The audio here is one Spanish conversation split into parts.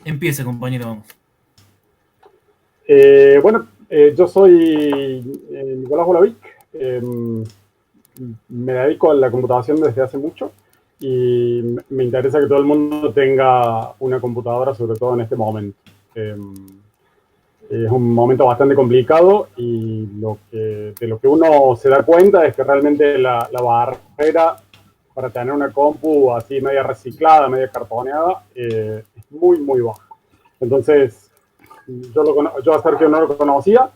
Empiece, compañero, vamos. Yo soy Nicolás Bolavic. Me dedico a la computación desde hace mucho y me interesa que todo el mundo tenga una computadora, sobre todo en este momento. Eh, es un momento bastante complicado y de lo que uno se da cuenta es que realmente la barrera para tener una compu así media reciclada, media cartoneada, es muy, muy baja. Entonces, yo a Sergio no lo conocía,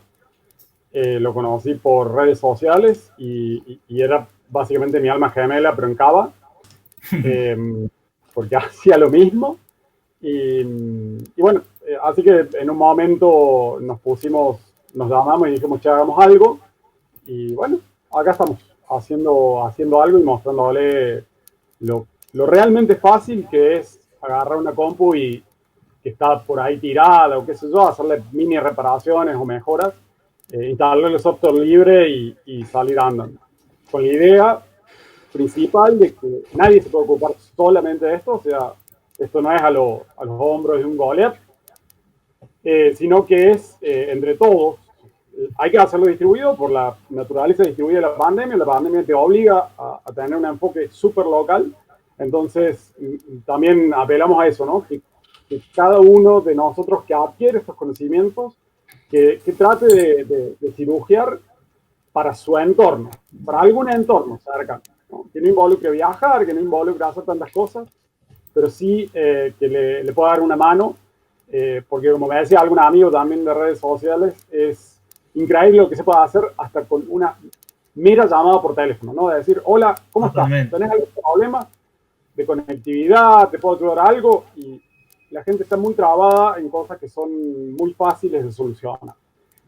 lo conocí por redes sociales y era básicamente mi alma gemela, pero en Cava, eh, porque hacía lo mismo. Y bueno, así que en un momento nos llamamos y dijimos, che, hagamos algo. Y bueno, acá estamos haciendo algo y mostrándole lo realmente fácil que es agarrar una compu y que está por ahí tirada o qué sé yo, hacerle mini reparaciones o mejoras, instalarle el software libre y salir andando. Con la idea principal de que nadie se puede ocupar solamente de esto, o sea, esto no es a los hombros de un Goliath, sino que es entre todos. Hay que hacerlo distribuido por la naturaleza distribuida de la pandemia. La pandemia te obliga a tener un enfoque súper local. Entonces, también apelamos a eso, ¿no? Que cada uno de nosotros que adquiere estos conocimientos, que trate de cirugiar para su entorno, para algún entorno cercano, ¿no? Que no involucre viajar, que no involucre hacer tantas cosas, pero sí que le pueda dar una mano, porque como me decía algún amigo también de redes sociales, es increíble lo que se puede hacer hasta con una mera llamada por teléfono, ¿no? De decir, hola, ¿cómo estás? Totalmente. ¿Tenés algún problema de conectividad? ¿Te puedo ayudar a algo? Y la gente está muy trabada en cosas que son muy fáciles de solucionar.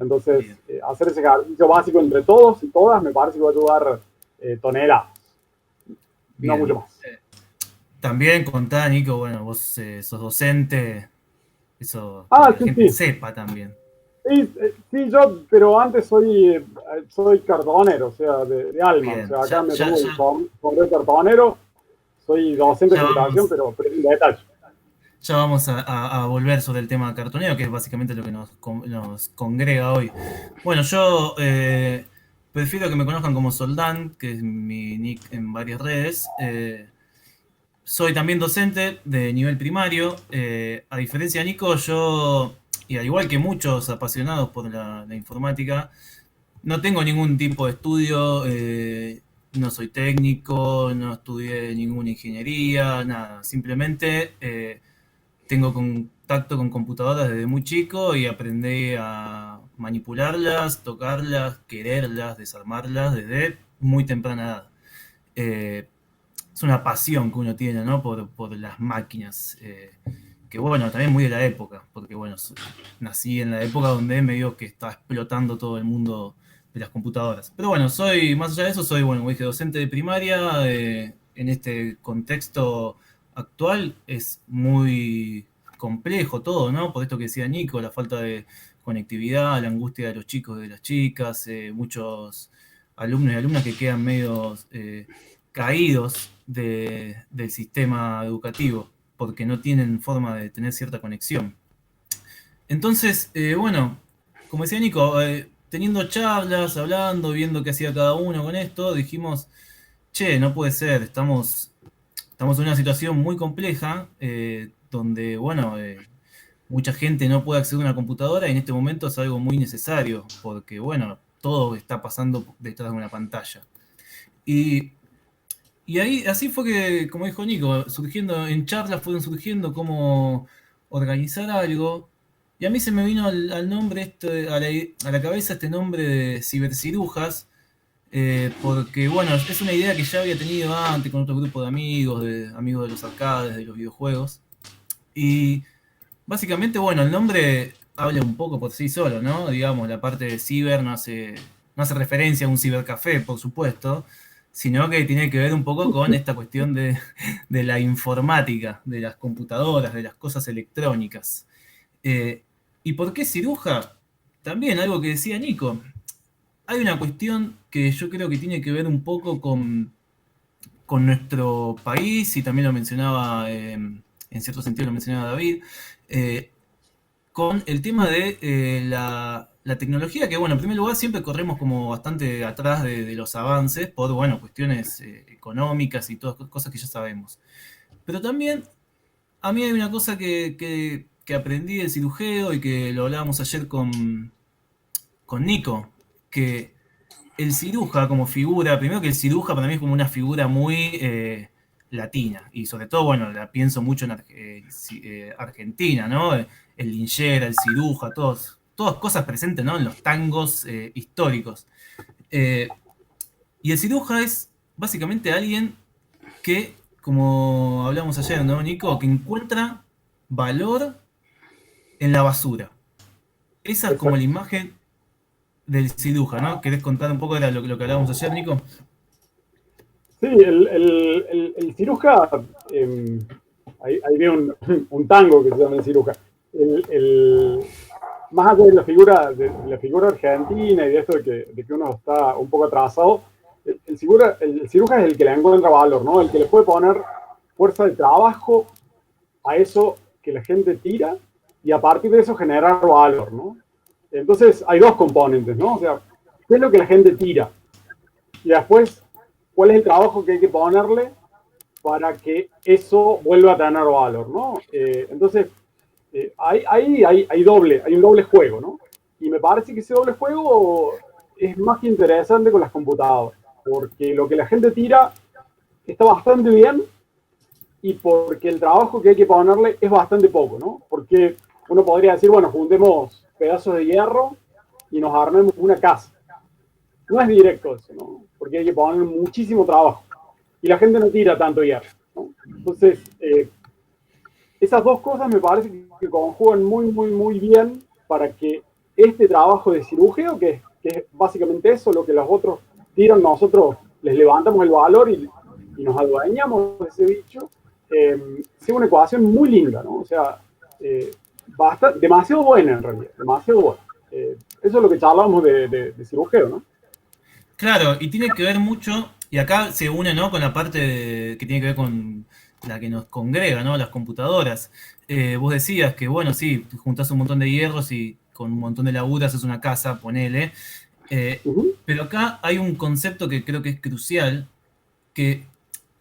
Entonces, Bien, hacer ese ejercicio básico entre todos y todas me parece que va a ayudar toneladas, no mucho bien. más. También contá, Nico, bueno, vos sos docente, eso para Ah, que la sí, gente sí. sepa también. Sí, sí, pero antes soy cartonero, o sea, de alma. O Bien, sea, acá ya, me ya, pongo el ya, sombrero cartonero, soy docente de ya computación, vamos, pero en detalle. ya vamos a volver sobre el tema cartoneo, que es básicamente lo que nos congrega hoy. Bueno, yo prefiero que me conozcan como Soldán, que es mi nick en varias redes. Soy también docente de nivel primario. A diferencia de Nico, yo, y al igual que muchos apasionados por la informática, no tengo ningún tipo de estudio, no soy técnico, no estudié ninguna ingeniería, nada. Simplemente tengo contacto con computadoras desde muy chico y aprendí a manipularlas, tocarlas, quererlas, desarmarlas desde muy temprana edad. Eh, es una pasión que uno tiene, ¿no? Por las máquinas. Que bueno, también muy de la época, porque bueno, nací en la época donde medio que está explotando todo el mundo de las computadoras. Pero bueno, soy, más allá de eso, soy, bueno, como dije, docente de primaria. En este contexto actual es muy complejo todo, ¿no? Por esto que decía Nico, la falta de conectividad, la angustia de los chicos y de las chicas, muchos alumnos y alumnas que quedan medio caídos del sistema educativo porque no tienen forma de tener cierta conexión. Entonces, bueno, como decía Nico, teniendo charlas, hablando, viendo qué hacía cada uno con esto, dijimos, che, no puede ser, estamos en una situación muy compleja donde, bueno, mucha gente no puede acceder a una computadora y en este momento es algo muy necesario porque, bueno, todo está pasando detrás de una pantalla. Y Y ahí, así fue que, como dijo Nico, surgiendo en charlas fueron surgiendo cómo organizar algo. Y a mí se me vino al nombre a la cabeza este nombre de cibercirujas, porque bueno, es una idea que ya había tenido antes con otro grupo de amigos de los arcades, de los videojuegos. Y básicamente, bueno, el nombre habla un poco por sí solo, ¿no? Digamos, la parte de ciber no hace referencia a un cibercafé, por supuesto, sino que tiene que ver un poco con esta cuestión de la informática, de las computadoras, de las cosas electrónicas. Eh, ¿Y por qué ciruja? También algo que decía Nico. Hay una cuestión que yo creo que tiene que ver un poco con nuestro país, y también lo mencionaba en cierto sentido lo mencionaba David, con el tema de la tecnología, que bueno, en primer lugar siempre corremos como bastante atrás de los avances por, bueno, cuestiones económicas y todas cosas que ya sabemos. Pero también a mí hay una cosa que aprendí del cirujeo y que lo hablábamos ayer con Nico, que el ciruja como figura, primero que el ciruja para mí es como una figura muy latina, y sobre todo, bueno, la pienso mucho en Argentina, ¿no? El linchera, el ciruja, todas cosas presentes, ¿no? En los tangos históricos. Eh, y el ciruja es básicamente alguien que, como hablamos ayer, ¿no, Nico? Que encuentra valor en la basura. Esa es como la Exacto. imagen del ciruja, ¿no? ¿Querés contar un poco de lo que hablábamos ayer, Nico? Sí, el ciruja, ahí vi un tango que se llama el ciruja. El, el- Más allá de la figura argentina y de esto de que uno está un poco atrasado, el ciruja es el que le encuentra valor, ¿no? El que le puede poner fuerza de trabajo a eso que la gente tira y a partir de eso generar valor, ¿no? Entonces hay dos componentes, ¿no? O sea, ¿qué es lo que la gente tira? Y después, ¿cuál es el trabajo que hay que ponerle para que eso vuelva a tener valor, ¿no? Entonces, hay un doble juego, ¿no? Y me parece que ese doble juego es más que interesante con las computadoras, porque lo que la gente tira está bastante bien y porque el trabajo que hay que ponerle es bastante poco, ¿no? Porque uno podría decir, bueno, juntemos pedazos de hierro y nos armemos una casa. No es directo eso, ¿no? Porque hay que poner muchísimo trabajo. Y la gente no tira tanto hierro, ¿no? Entonces, esas dos cosas me parece que conjugan muy bien para que este trabajo de cirujeo, que es básicamente eso, lo que los otros tiran, nosotros les levantamos el valor y nos adueñamos de ese bicho, sea una ecuación muy linda, ¿no? O sea, demasiado buena en realidad, demasiado buena. Eso es lo que charlábamos de cirujeo, ¿no? Claro, y tiene que ver mucho, y acá se une, ¿no? Con la parte que tiene que ver con la que nos congrega, ¿no? Las computadoras. Vos decías que, bueno, sí, juntás un montón de hierros y con un montón de laburo haces una casa, ponele. Uh -huh. Pero acá hay un concepto que creo que es crucial, que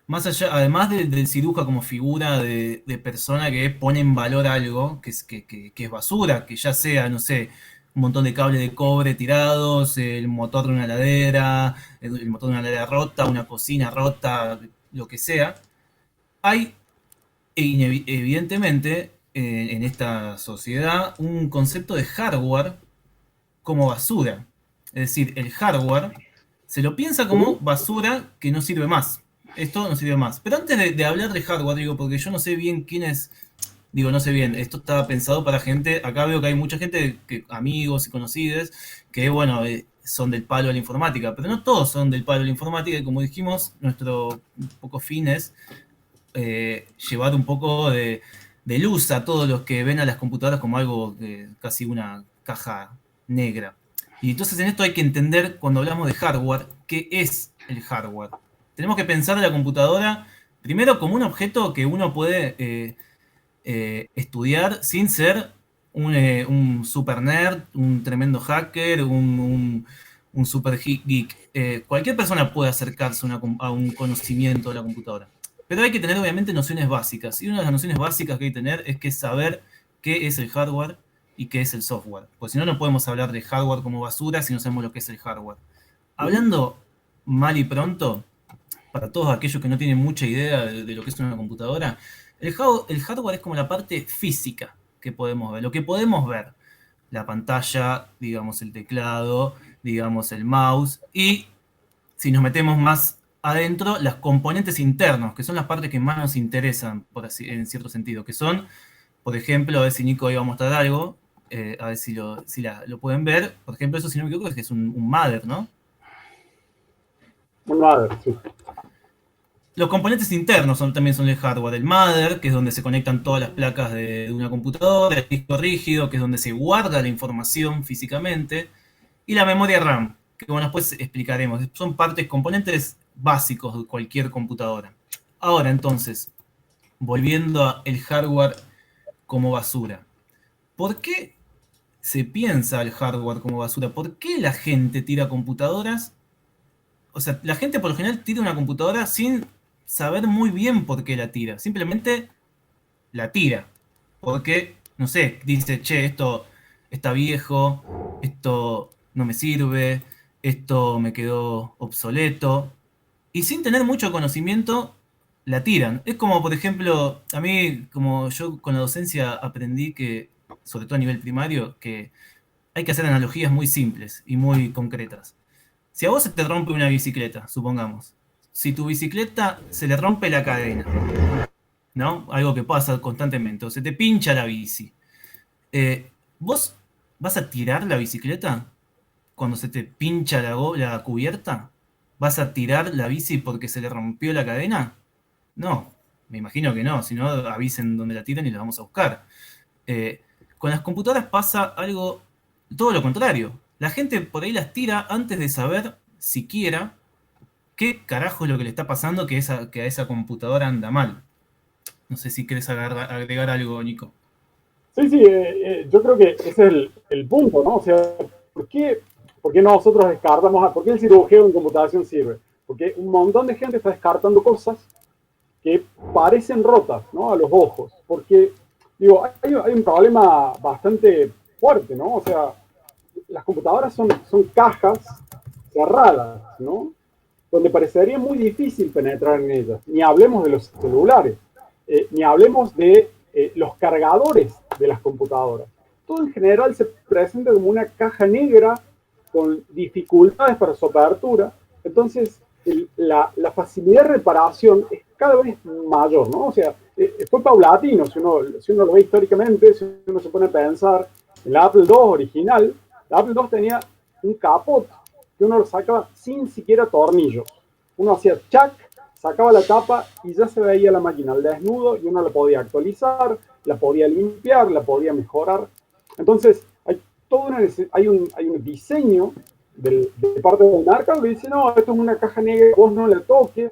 más allá, además del ciruja como figura de persona que pone en valor algo, que es basura, que ya sea, no sé, un montón de cables de cobre tirados, el motor de una heladera, el motor de una heladera rota, una cocina rota, lo que sea, hay evidentemente en esta sociedad un concepto de hardware como basura. Es decir, el hardware se lo piensa Uh como -huh. basura que no sirve más. Esto no sirve más. Pero antes de hablar de hardware, digo, porque yo no sé bien quién es, digo, no sé bien, esto está pensado para gente, acá veo que hay mucha gente, amigos y conocidos, que bueno, son del palo de la informática, pero no todos son del palo de la informática y como dijimos, nuestro un poco fin es llevar un poco de luz a todos los que ven a las computadoras como algo, casi una caja negra. Y entonces en esto hay que entender, cuando hablamos de hardware, qué es el hardware. Tenemos que pensar en la computadora primero como un objeto que uno puede estudiar sin ser un super nerd, un tremendo hacker, un super geek. Cualquier persona puede acercarse a un conocimiento de la computadora. Pero hay que tener obviamente nociones básicas. Y una de las nociones básicas que hay que tener es que saber qué es el hardware y qué es el software. Porque si no, no podemos hablar de hardware como basura si no sabemos lo que es el hardware. Uh -huh. Hablando mal y pronto, para todos aquellos que no tienen mucha idea de lo que es una computadora, el hardware es como la parte física que podemos ver, lo que podemos ver. La pantalla, digamos el teclado, digamos el mouse y si nos metemos más adentro, las componentes internos, que son las partes que más nos interesan, por así, en cierto sentido, que son, por ejemplo, a ver si Nico iba a mostrar algo, a ver si lo pueden ver. Por ejemplo, eso si no me equivoco es que es un mother, ¿no? Un madre, sí. Los componentes internos también son el hardware, el mother, que es donde se conectan todas las placas de una computadora, el disco rígido, que es donde se guarda la información físicamente, y la memoria RAM, que bueno, después explicaremos. Son partes, componentes básicos de cualquier computadora. Ahora, entonces, volviendo el hardware como basura. ¿Por qué se piensa el hardware como basura? ¿Por qué la gente tira computadoras? O sea, la gente por lo general tira una computadora sin saber muy bien por qué la tira. Simplemente la tira. Porque, no sé, dice, che, esto está viejo, esto no me sirve, esto me quedó obsoleto. Y sin tener mucho conocimiento, la tiran. Es como, por ejemplo, a mí, como yo con la docencia aprendí que, sobre todo a nivel primario, que hay que hacer analogías muy simples y muy concretas. Si a vos se te rompe una bicicleta, supongamos, si tu bicicleta se le rompe la cadena, ¿no? Algo que pasa constantemente, o se te pincha la bici. ¿Vos vas a tirar la bicicleta cuando se te pincha la cubierta? ¿Vas a tirar la bici porque se le rompió la cadena? No, me imagino que no, si no avisen dónde la tiran y la vamos a buscar. Eh, con las computadoras pasa algo todo lo contrario. La gente por ahí las tira antes de saber siquiera qué carajo es lo que le está pasando que a esa computadora anda mal. No sé si querés agregar algo, Nico. Sí, sí, yo creo que ese es el punto, ¿no? O sea, ¿por qué, por qué nosotros descartamos, por qué el cirujano en computación sirve? Porque un montón de gente está descartando cosas que parecen rotas, ¿no? A los ojos. Porque, digo, hay un problema bastante fuerte, ¿no? O sea, las computadoras son cajas cerradas, ¿no? Donde parecería muy difícil penetrar en ellas. Ni hablemos de los celulares, ni hablemos de los cargadores de las computadoras. Todo en general se presenta como una caja negra con dificultades para su apertura. Entonces, la facilidad de reparación es cada vez mayor, ¿no? O sea, fue paulatino, si uno lo ve históricamente, si uno se pone a pensar en la Apple II original, la Apple II tenía un capot que uno lo sacaba sin siquiera tornillos. Uno hacía chac, sacaba la tapa y ya se veía la máquina al desnudo y uno la podía actualizar, la podía limpiar, la podía mejorar. Entonces, hay un diseño de parte del mercado que dice, no, esto es una caja negra, vos no la toques,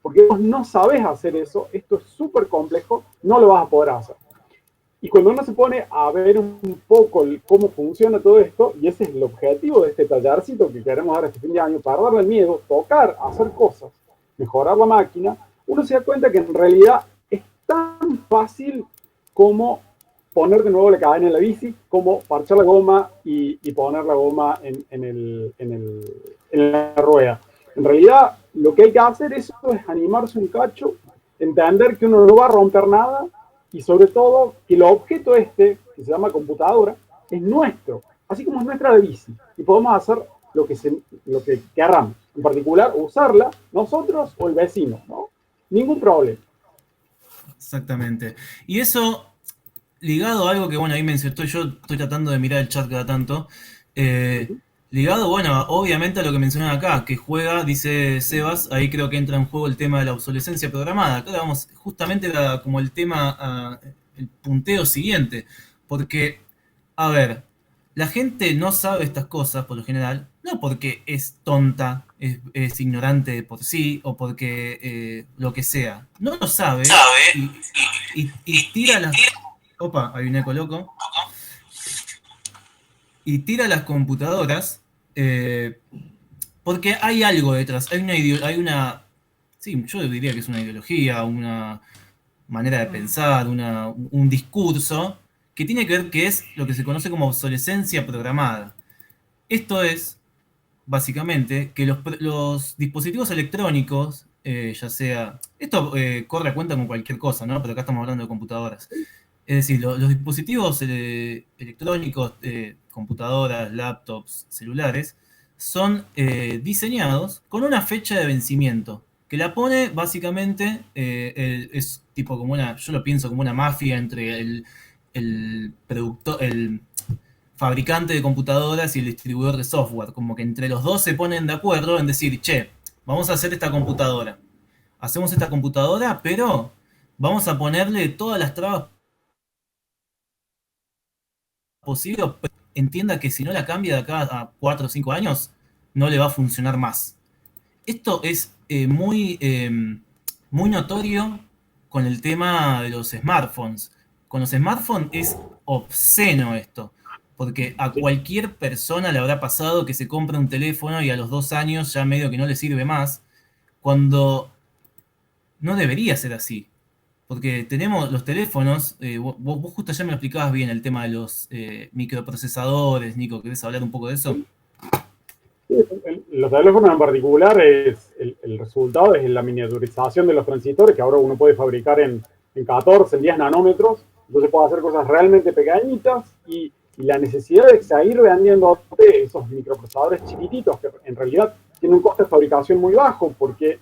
porque vos no sabés hacer eso, esto es súper complejo, no lo vas a poder hacer. Y cuando uno se pone a ver un poco cómo funciona todo esto, y ese es el objetivo de este tallercito que queremos dar este fin de año, perderle el miedo, tocar, hacer cosas, mejorar la máquina, uno se da cuenta que en realidad es tan fácil como poner de nuevo la cadena en la bici, como parchar la goma y poner la goma en la rueda. En realidad, lo que hay que hacer es animarse un cacho, entender que uno no va a romper nada y sobre todo que el objeto que se llama computadora, es nuestro, así como es nuestra la bici. Y podemos hacer lo que queramos. En particular, usarla nosotros o el vecino, ¿no? Ningún problema. Exactamente. Y eso, ligado a algo que, bueno, ahí mencioné, yo estoy tratando de mirar el chat cada tanto. eh, Ligado, bueno, obviamente a lo que mencionan acá, que juega, dice Sebas, ahí creo que entra en juego el tema de la obsolescencia programada. Acá vamos, justamente era como el tema, el punteo siguiente. Porque, a ver, la gente no sabe estas cosas por lo general, no porque es tonta, es ignorante de por sí, o porque lo que sea. No lo sabe y tira las... Opa, hay un eco loco. Y tira las computadoras eh, porque hay algo detrás, hay una, sí, yo diría que es una ideología, una manera de pensar, un discurso que tiene que ver que es lo que se conoce como obsolescencia programada. Esto es, básicamente, que los dispositivos electrónicos, ya sea, esto corre a cuenta con cualquier cosa, ¿no? Pero acá estamos hablando de computadoras. Es decir, los dispositivos electrónicos, computadoras, laptops, celulares, son diseñados con una fecha de vencimiento, que la pone básicamente, es tipo como una, yo lo pienso como una mafia entre el productor, el fabricante de computadoras y el distribuidor de software, como que entre los dos se ponen de acuerdo en decir, che, vamos a hacer esta computadora. Hacemos esta computadora, pero vamos a ponerle todas las trabas posibles. Entienda que si no la cambia de acá a 4 o 5 años, no le va a funcionar más. Esto es muy notorio con el tema de los smartphones. Con los smartphones es obsceno esto, porque a Sí. cualquier persona le habrá pasado que se compra un teléfono y a los 2 años ya medio que no le sirve más, cuando no debería ser así. Porque tenemos los teléfonos, vos justo ya me lo explicabas bien el tema de los microprocesadores, Nico, ¿querés hablar un poco de eso? Sí, los teléfonos en particular, el resultado es la miniaturización de los transistores que ahora uno puede fabricar en 14, en 10 nanómetros. Entonces puede hacer cosas realmente pequeñitas y la necesidad de seguir vendiendo esos microprocesadores chiquititos que en realidad tienen un coste de fabricación muy bajo porque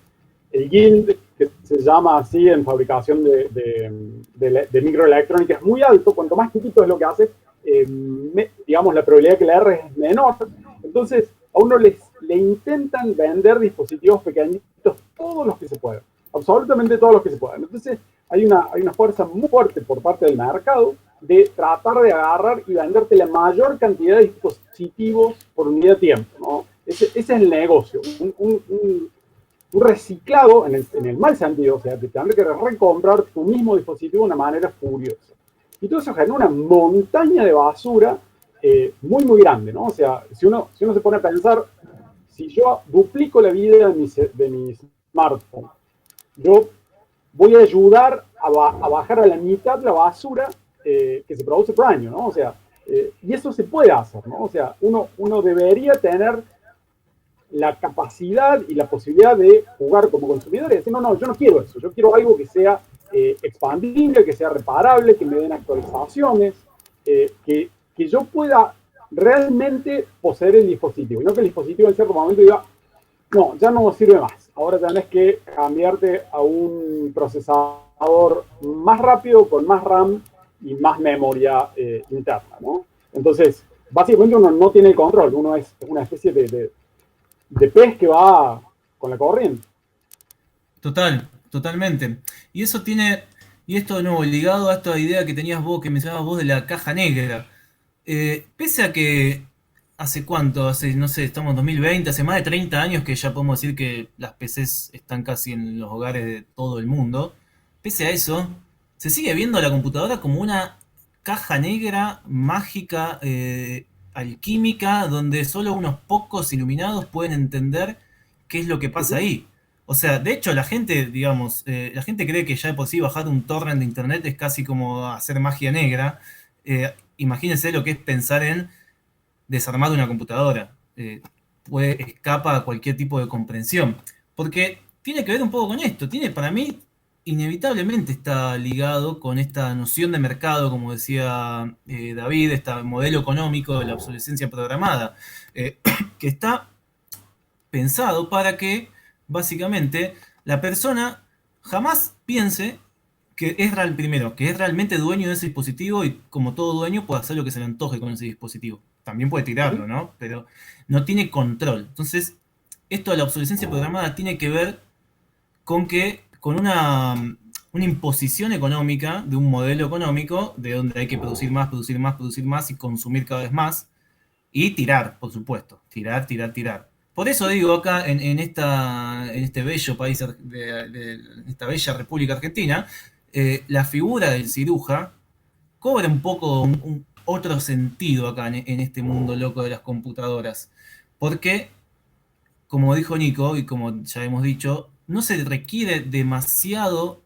el yield, que se llama así en fabricación de microelectrónica, es muy alto. Cuanto más chiquito es lo que hace, digamos, la probabilidad de que la R es menor. Entonces, a uno le intentan vender dispositivos pequeñitos, todos los que se puedan, absolutamente todos los que se puedan. Entonces, hay una fuerza muy fuerte por parte del mercado de tratar de agarrar y venderte la mayor cantidad de dispositivos por unidad de tiempo, ¿no? Ese es el negocio, un reciclado en el mal sentido, o sea, de tener que recomprar tu mismo dispositivo de una manera furiosa. Y todo eso genera una montaña de basura muy, muy grande, ¿no? O sea, si uno se pone a pensar, si yo duplico la vida de mi smartphone, yo voy a ayudar a bajar a la mitad la basura que se produce por año, ¿no? O sea, y eso se puede hacer, ¿no? O sea, uno debería tener la capacidad y la posibilidad de jugar como consumidor y decir, no, yo no quiero eso, yo quiero algo que sea expandible, que sea reparable, que me den actualizaciones, que yo pueda realmente poseer el dispositivo y no que el dispositivo en cierto momento diga, no, ya no sirve más, ahora tenés que cambiarte a un procesador más rápido, con más RAM y más memoria interna, ¿no? Entonces, básicamente uno no tiene el control, uno es una especie de pez que va con la corriente. Totalmente. Y eso tiene, y esto de nuevo, ligado a esta idea que tenías vos, que mencionabas vos de la caja negra. Pese a que hace cuánto, hace, no sé, estamos en 2020, hace más de 30 años que ya podemos decir que las PCs están casi en los hogares de todo el mundo, pese a eso, se sigue viendo a la computadora como una caja negra, mágica, alquímica, donde solo unos pocos iluminados pueden entender qué es lo que Uh pasa -huh. ahí. O sea, de hecho, la gente, digamos, la gente cree que ya de por sí bajar un torrent de internet es casi como hacer magia negra. Imagínense lo que es pensar en desarmar una computadora. Escapa a cualquier tipo de comprensión. Porque tiene que ver un poco con esto. Tiene, para mí, inevitablemente está ligado con esta noción de mercado, como decía David, este modelo económico de la obsolescencia programada, que está pensado para que, básicamente, la persona jamás piense que es real, primero, que es realmente dueño de ese dispositivo y como todo dueño puede hacer lo que se le antoje con ese dispositivo. También puede Uh -huh. tirarlo, ¿no? Pero no tiene control. Entonces, esto de la obsolescencia programada tiene que ver con que, con una imposición económica de un modelo económico de donde hay que producir más, producir más, producir más y consumir cada vez más y tirar, por supuesto. Tirar, tirar, tirar. Por eso digo acá en este bello país, esta bella República Argentina, la figura del ciruja cobra un poco otro sentido acá en este mundo loco de las computadoras. Porque, como dijo Nico y como ya hemos dicho, no se requiere demasiados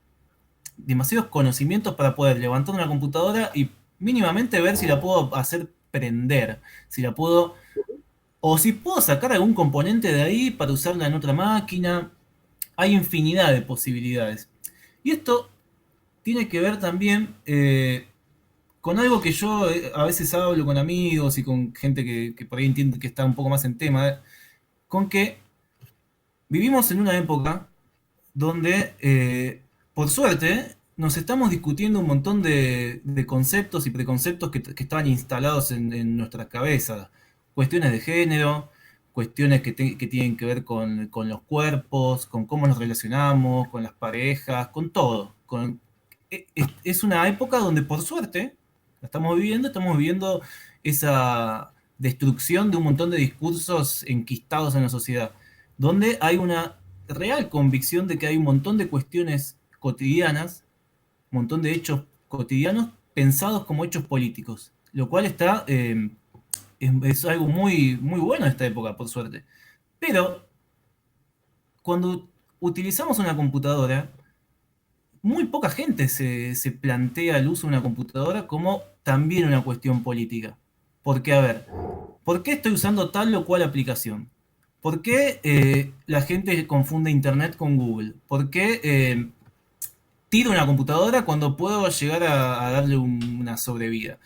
conocimientos para poder levantar una computadora y mínimamente ver si la puedo hacer prender, si la puedo o si puedo sacar algún componente de ahí para usarla en otra máquina. Hay infinidad de posibilidades. Y esto tiene que ver también con algo que yo a veces hablo con amigos y con gente que por ahí entiende que está un poco más en tema, con que vivimos en una época donde, por suerte, nos estamos discutiendo un montón de conceptos y preconceptos que estaban instalados en nuestras cabezas. Cuestiones de género, cuestiones que tienen que ver con los cuerpos, con cómo nos relacionamos, con las parejas, con todo. Es una época donde, por suerte, la estamos viviendo esa destrucción de un montón de discursos enquistados en la sociedad, donde hay una real convicción de que hay un montón de cuestiones cotidianas montón de hechos cotidianos pensados como hechos políticos, lo cual es algo muy, muy bueno en esta época, por suerte. Pero cuando utilizamos una computadora, muy poca gente se plantea el uso de una computadora como también una cuestión política. Porque, a ver, ¿por qué estoy usando tal o cual aplicación? ¿Por qué la gente confunde Internet con Google? ¿Por qué tiro una computadora cuando puedo llegar a darle una sobrevida?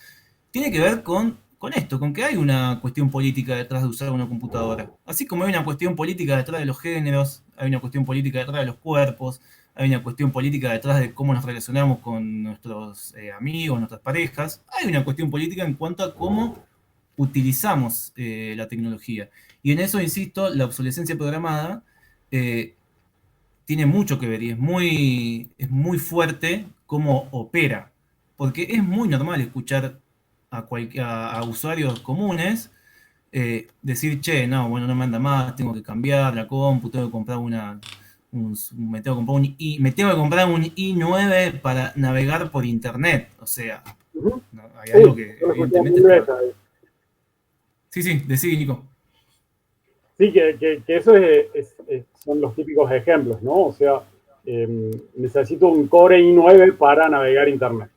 Tiene que ver con esto, con que hay una cuestión política detrás de usar una computadora. Así como hay una cuestión política detrás de los géneros, hay una cuestión política detrás de los cuerpos, hay una cuestión política detrás de cómo nos relacionamos con nuestros amigos, nuestras parejas, hay una cuestión política en cuanto a cómo utilizamos la tecnología. Y en eso, insisto, la obsolescencia programada eh, tiene mucho que ver y es muy fuerte cómo opera. Porque es muy normal escuchar a usuarios comunes decir, che, no, bueno, no me anda más, tengo que cambiar la compu, tengo que comprar me tengo que comprar me tengo que comprar un i9 para navegar por internet. O sea, Ujú. no, hay algo Sí, que yo lo escuché evidentemente mil está. veces. Sí, sí, decí, Nico. Sí, que eso son los típicos ejemplos, ¿no? O sea, necesito un Core i9 para navegar Internet.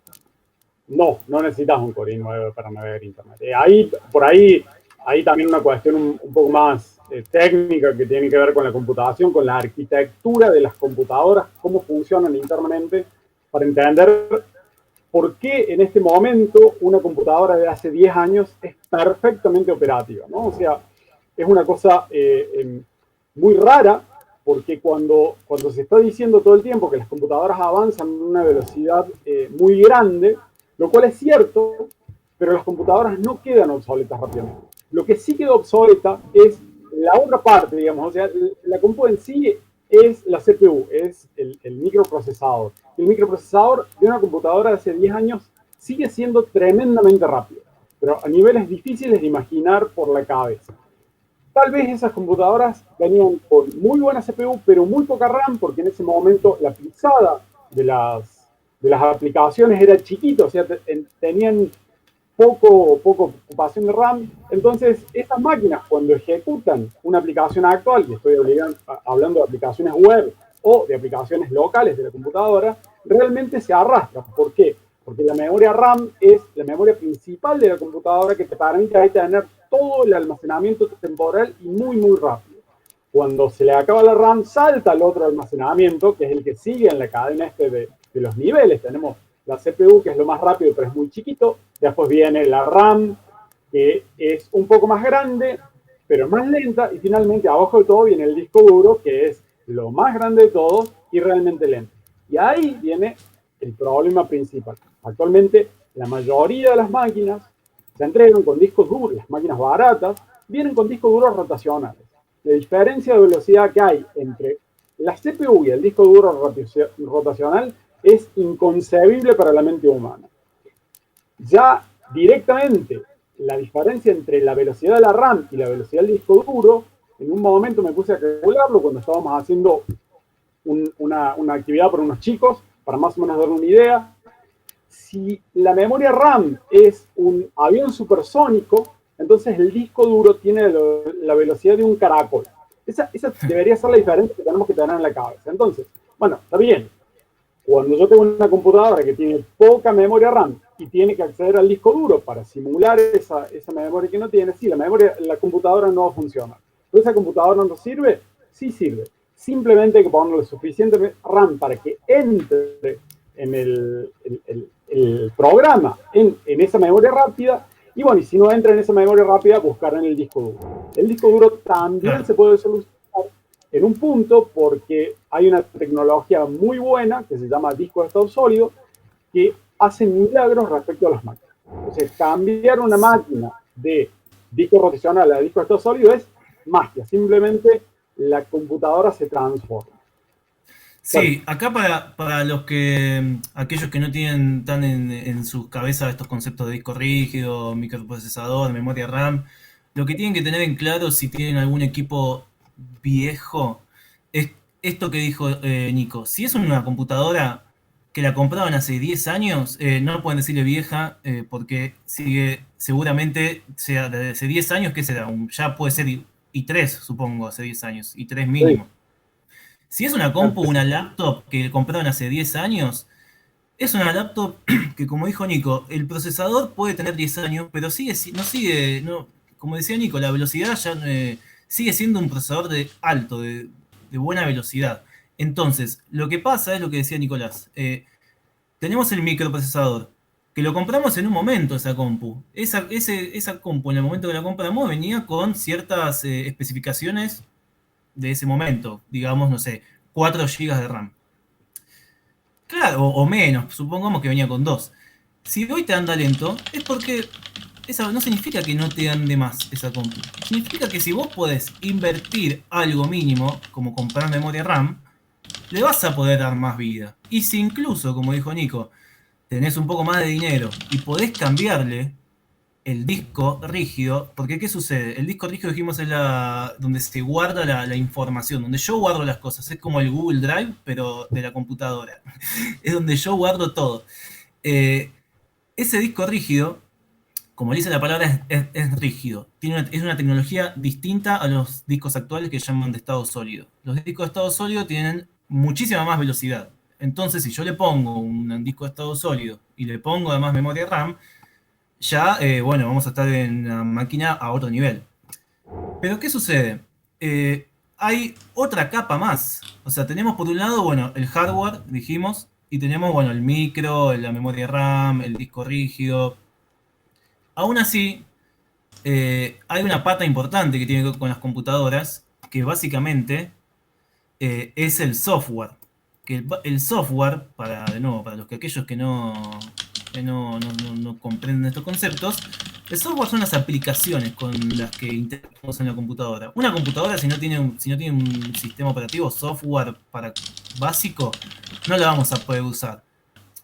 No, no necesitas un Core i9 para navegar Internet. Por ahí hay también una cuestión un poco más técnica que tiene que ver con la computación, con la arquitectura de las computadoras, cómo funcionan internamente, para entender por qué en este momento una computadora de hace 10 años es perfectamente operativa, ¿no? O sea, es una cosa muy rara porque cuando se está diciendo todo el tiempo que las computadoras avanzan a una velocidad muy grande, lo cual es cierto, pero las computadoras no quedan obsoletas rápidamente. Lo que sí queda obsoleta es la otra parte, digamos, o sea, la compu en sí es la CPU, es el microprocesador. El microprocesador de una computadora de hace 10 años sigue siendo tremendamente rápido, pero a niveles difíciles de imaginar por la cabeza. Tal vez esas computadoras venían con muy buena CPU, pero muy poca RAM, porque en ese momento la pisada de las aplicaciones era chiquita, o sea, tenían poco ocupación de RAM. Entonces, estas máquinas, cuando ejecutan una aplicación actual, y estoy hablando de aplicaciones web o de aplicaciones locales de la computadora, realmente se arrastran. ¿Por qué? Porque la memoria RAM es la memoria principal de la computadora que te permite ahí tener todo el almacenamiento temporal y muy, muy rápido. Cuando se le acaba la RAM, salta al otro almacenamiento, que es el que sigue en la cadena de los niveles. Tenemos la CPU, que es lo más rápido, pero es muy chiquito. Después viene la RAM, que es un poco más grande, pero más lenta. Y finalmente, abajo de todo, viene el disco duro, que es lo más grande de todo y realmente lento. Y ahí viene el problema principal. Actualmente, la mayoría de las máquinas se entregan con discos duros. Las máquinas baratas vienen con discos duros rotacionales. La diferencia de velocidad que hay entre la CPU y el disco duro rotacional es inconcebible para la mente humana. Ya directamente la diferencia entre la velocidad de la RAM y la velocidad del disco duro, en un momento me puse a calcularlo cuando estábamos haciendo una actividad por unos chicos, para más o menos dar una idea. Si la memoria RAM es un avión supersónico, entonces el disco duro tiene la velocidad de un caracol. Esa debería ser la diferencia que tenemos que tener en la cabeza. Entonces, bueno, está bien. Cuando yo tengo una computadora que tiene poca memoria RAM y tiene que acceder al disco duro para simular esa memoria que no tiene, sí, la computadora no va a funcionar. ¿Pero esa computadora no sirve? Sí sirve. Simplemente hay que ponerle suficiente RAM para que entre en el programa en esa memoria rápida. Y bueno, y si no entra en esa memoria rápida, buscar en el disco duro. El disco duro también Claro. se puede solucionar en un punto porque hay una tecnología muy buena que se llama disco de estado sólido que hace milagros respecto a las máquinas. Entonces, cambiar una máquina de disco rotacional a disco de estado sólido es magia. Simplemente la computadora se transforma. Bueno, Sí, acá para aquellos que no tienen tan en sus cabezas estos conceptos de disco rígido, microprocesador, memoria RAM, lo que tienen que tener en claro si tienen algún equipo viejo es esto que dijo Nico. Si es una computadora que la compraron hace 10 años, no pueden decirle vieja, porque sigue, seguramente, sea desde hace 10 años, ¿qué será? Ya puede ser i3, supongo, hace 10 años, i3 Sí, mínimo. Si es una compu, una laptop que compraron hace 10 años, es una laptop que, como dijo Nico, el procesador puede tener 10 años, pero no sigue, no, como decía Nico, la velocidad ya sigue siendo un procesador de alto, de buena velocidad. Entonces, lo que pasa es lo que decía Nicolás. Tenemos el microprocesador, que lo compramos en un momento, esa compu. Esa compu, en el momento que la compramos, venía con ciertas especificaciones de ese momento. Digamos, no sé, 4 gigas de RAM. Claro, o menos, supongamos que venía con 2. Si hoy te anda lento, es porque esa no significa que no te ande más esa compu. Significa que si vos podés invertir algo mínimo, como comprar memoria RAM, le vas a poder dar más vida. Y si incluso, como dijo Nico, tenés un poco más de dinero y podés cambiarle el disco rígido, porque ¿qué sucede? El disco rígido, dijimos, es donde se guarda la información, donde yo guardo las cosas. Es como el Google Drive, pero de la computadora. Es donde yo guardo todo. Eh, Ese disco rígido, como dice la palabra, es rígido. Es una tecnología distinta a los discos actuales que llaman de estado sólido. Los discos de estado sólido tienen muchísima más velocidad. Entonces, si yo le pongo un disco de estado sólido y le pongo además memoria RAM, ya, bueno, vamos a estar en la máquina a otro nivel. Pero, ¿qué sucede? Hay otra capa más. O sea, tenemos por un lado, bueno, el hardware, dijimos, y tenemos, bueno, el micro, la memoria RAM, el disco rígido. Aún así, hay una pata importante que tiene que ver con las computadoras, que básicamente es el software. Que el software, de nuevo, para aquellos que no comprenden estos conceptos, el software son las aplicaciones con las que interactuamos en la computadora. Una computadora, si no tiene un sistema operativo, software básico, no la vamos a poder usar.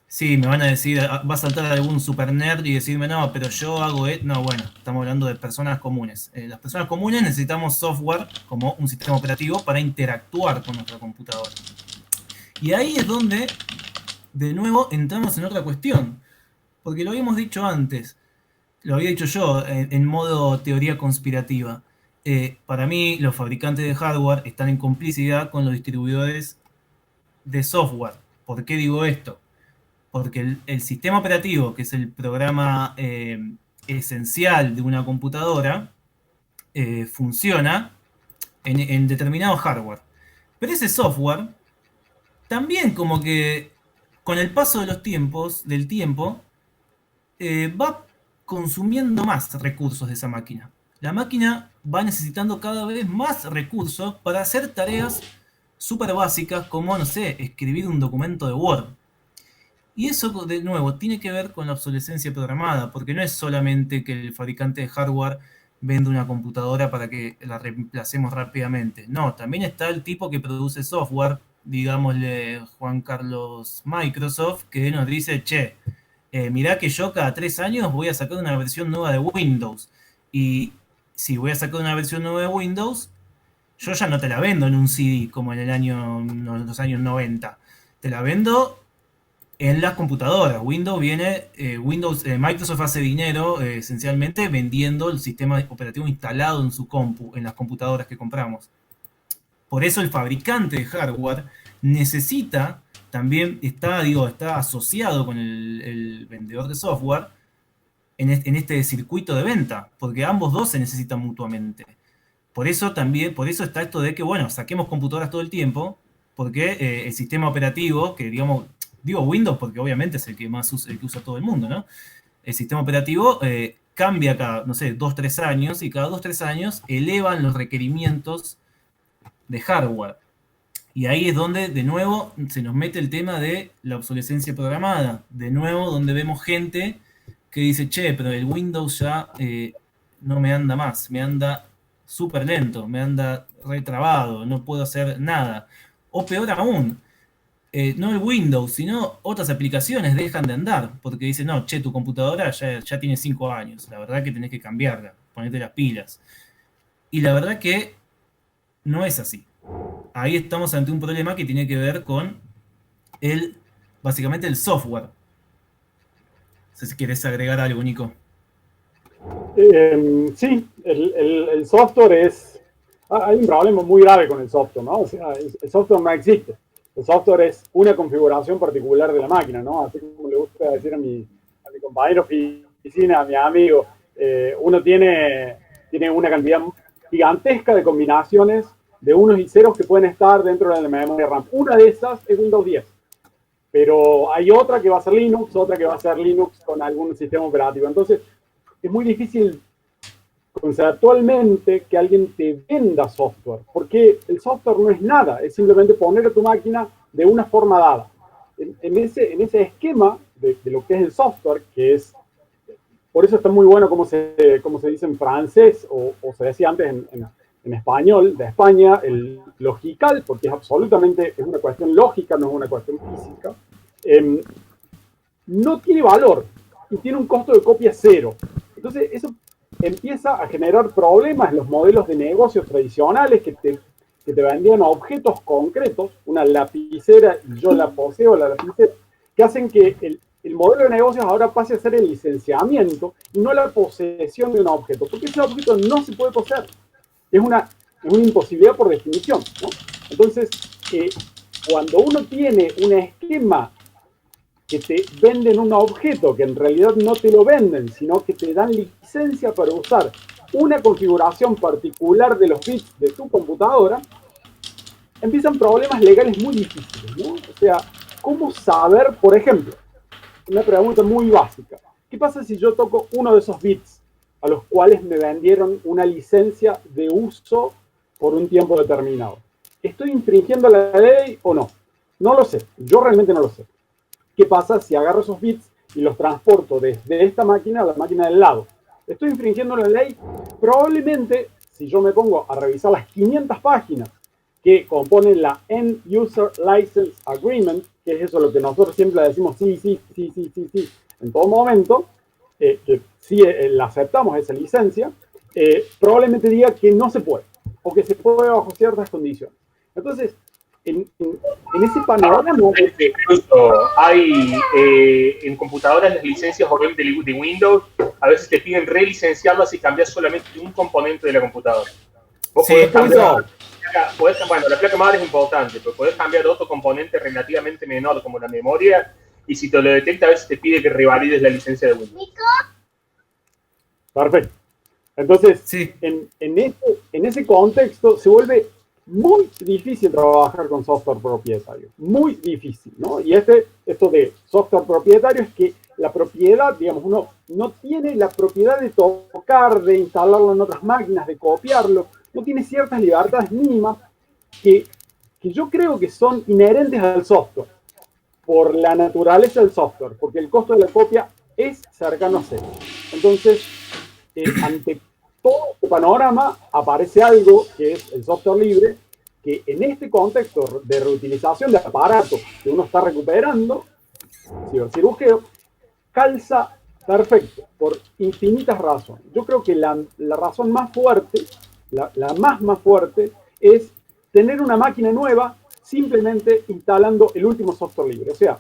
Sí, me van a decir, va a saltar algún super nerd y decirme, no, pero yo hago. No, bueno, estamos hablando de personas comunes. Las personas comunes necesitamos software como un sistema operativo para interactuar con nuestra computadora. Y ahí es donde, de nuevo, entramos en otra cuestión. Porque lo habíamos dicho antes, lo había dicho yo en modo teoría conspirativa. Para mí, los fabricantes de hardware están en complicidad con los distribuidores de software. ¿Por qué digo esto? Porque el sistema operativo, que es el programa esencial de una computadora, funciona en determinado hardware. Pero ese software también, como que con el paso de del tiempo, va consumiendo más recursos de esa máquina. La máquina va necesitando cada vez más recursos para hacer tareas súper básicas como, no sé, escribir un documento de Word. Y eso, de nuevo, tiene que ver con la obsolescencia programada, porque no es solamente que el fabricante de hardware vende una computadora para que la reemplacemos rápidamente. No, también está el tipo que produce software, digámosle Juan Carlos Microsoft, que nos dice, che, mirá que yo cada 3 años voy a sacar una versión nueva de Windows. Y si voy a sacar una versión nueva de Windows, yo ya no te la vendo en un CD como en los años 90. Te la vendo en las computadoras. Microsoft hace dinero esencialmente vendiendo el sistema operativo instalado en su compu, en las computadoras que compramos. Por eso el fabricante de hardware necesita, también está asociado con el vendedor de software en este circuito de venta, porque ambos dos se necesitan mutuamente. Por eso está esto de que, bueno, saquemos computadoras todo el tiempo, porque el sistema operativo, que digamos, digo Windows porque obviamente es el que más el que usa todo el mundo, ¿no? El sistema operativo cambia cada, no sé, 2, 3 años, y cada 2, 3 años elevan los requerimientos de hardware. Y ahí es donde, de nuevo, se nos mete el tema de la obsolescencia programada. De nuevo, donde vemos gente que dice, che, pero el Windows ya no me anda más, me anda súper lento, me anda retrabado, no puedo hacer nada. O peor aún, no el Windows, sino otras aplicaciones dejan de andar, porque dicen, no, che, tu computadora ya tiene 5 años, la verdad que tenés que cambiarla, ponerte las pilas. Y la verdad que no es así. Ahí estamos ante un problema que tiene que ver con el básicamente el software. No sé si quieres agregar algo, Nico. Sí, el software es... Hay un problema muy grave con el software, ¿no? O sea, el software no existe. El software es una configuración particular de la máquina, ¿no? Así como le gusta decir a mi compañero de oficina, a mi amigo, uno tiene una cantidad gigantesca de combinaciones de unos y ceros que pueden estar dentro de la memoria RAM. Una de esas es Windows 10. Pero hay otra que va a ser Linux, otra que va a ser Linux con algún sistema operativo. Entonces, es muy difícil conceptualmente que alguien te venda software, porque el software no es nada, es simplemente poner a tu máquina de una forma dada. En ese esquema de lo que es el software, que es, por eso está muy bueno como se dice en francés, o se decía antes en español, de España, el logical, porque es absolutamente, es una cuestión lógica, no es una cuestión física, no tiene valor y tiene un costo de copia cero. Entonces, eso empieza a generar problemas en los modelos de negocios tradicionales que te vendían objetos concretos, una lapicera, y yo la poseo, la lapicera, que hacen que el modelo de negocios ahora pase a ser el licenciamiento y no la posesión de un objeto, porque ese objeto no se puede poseer. Es una imposibilidad por definición, ¿no? Entonces, cuando uno tiene un esquema que te venden un objeto que en realidad no te lo venden, sino que te dan licencia para usar una configuración particular de los bits de tu computadora, empiezan problemas legales muy difíciles, ¿no? O sea, ¿cómo saber, por ejemplo, una pregunta muy básica, ¿qué pasa si yo toco uno de esos bits a los cuales me vendieron una licencia de uso por un tiempo determinado? ¿Estoy infringiendo la ley o no? No lo sé, yo realmente no lo sé. ¿Qué pasa si agarro esos bits y los transporto desde esta máquina a la máquina del lado? ¿Estoy infringiendo la ley? Probablemente, si yo me pongo a revisar las 500 páginas que componen la End User License Agreement, que es eso lo que nosotros siempre le decimos sí, sí, sí, sí, sí, sí, en todo momento, que sí la aceptamos esa licencia, probablemente diga que no se puede, o que se puede bajo ciertas condiciones. Entonces, en ese panorama... Incluso hay en computadoras las licencias de Windows, a veces te piden relicenciarlas si cambias solamente un componente de la computadora. Vos Sí, podés cambiar, bueno, la placa madre es importante, pero podés cambiar otro componente relativamente menor como la memoria, y si te lo detecta a veces te pide que revalides la licencia de Windows. Perfecto. Entonces, sí. en ese contexto se vuelve muy difícil trabajar con software propietario, muy difícil, ¿no? Y esto de software propietario es que la propiedad, digamos, uno no tiene la propiedad de tocar, de instalarlo en otras máquinas, de copiarlo, no tiene ciertas libertades mínimas que yo creo que son inherentes al software, por la naturaleza del software, porque el costo de la copia es cercano a cero. Entonces, ante todo este panorama aparece algo que es el software libre, que en este contexto de reutilización de aparatos que uno está recuperando, cibercirujeo, calza perfecto por infinitas razones. Yo creo que la razón más fuerte, la más fuerte, es tener una máquina nueva simplemente instalando el último software libre. O sea,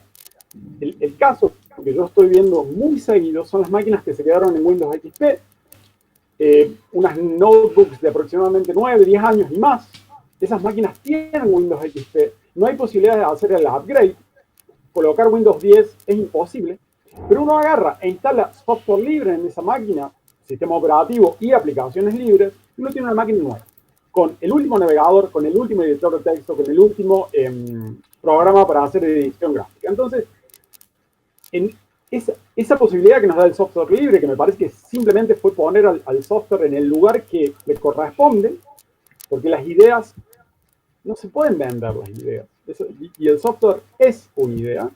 el caso que yo estoy viendo muy seguido son las máquinas que se quedaron en Windows XP, unas notebooks de aproximadamente 9, 10 años y más. Esas máquinas tienen Windows XP, no hay posibilidad de hacer el upgrade, colocar Windows 10 es imposible, pero uno agarra e instala software libre en esa máquina, sistema operativo y aplicaciones libres, y uno tiene una máquina nueva, con el último navegador, con el último editor de texto, con el último programa para hacer edición gráfica. Entonces, en esa posibilidad que nos da el software libre, que me parece que simplemente fue poner al software en el lugar que le corresponde, porque las ideas no se pueden vender, las ideas. Y el software es una idea,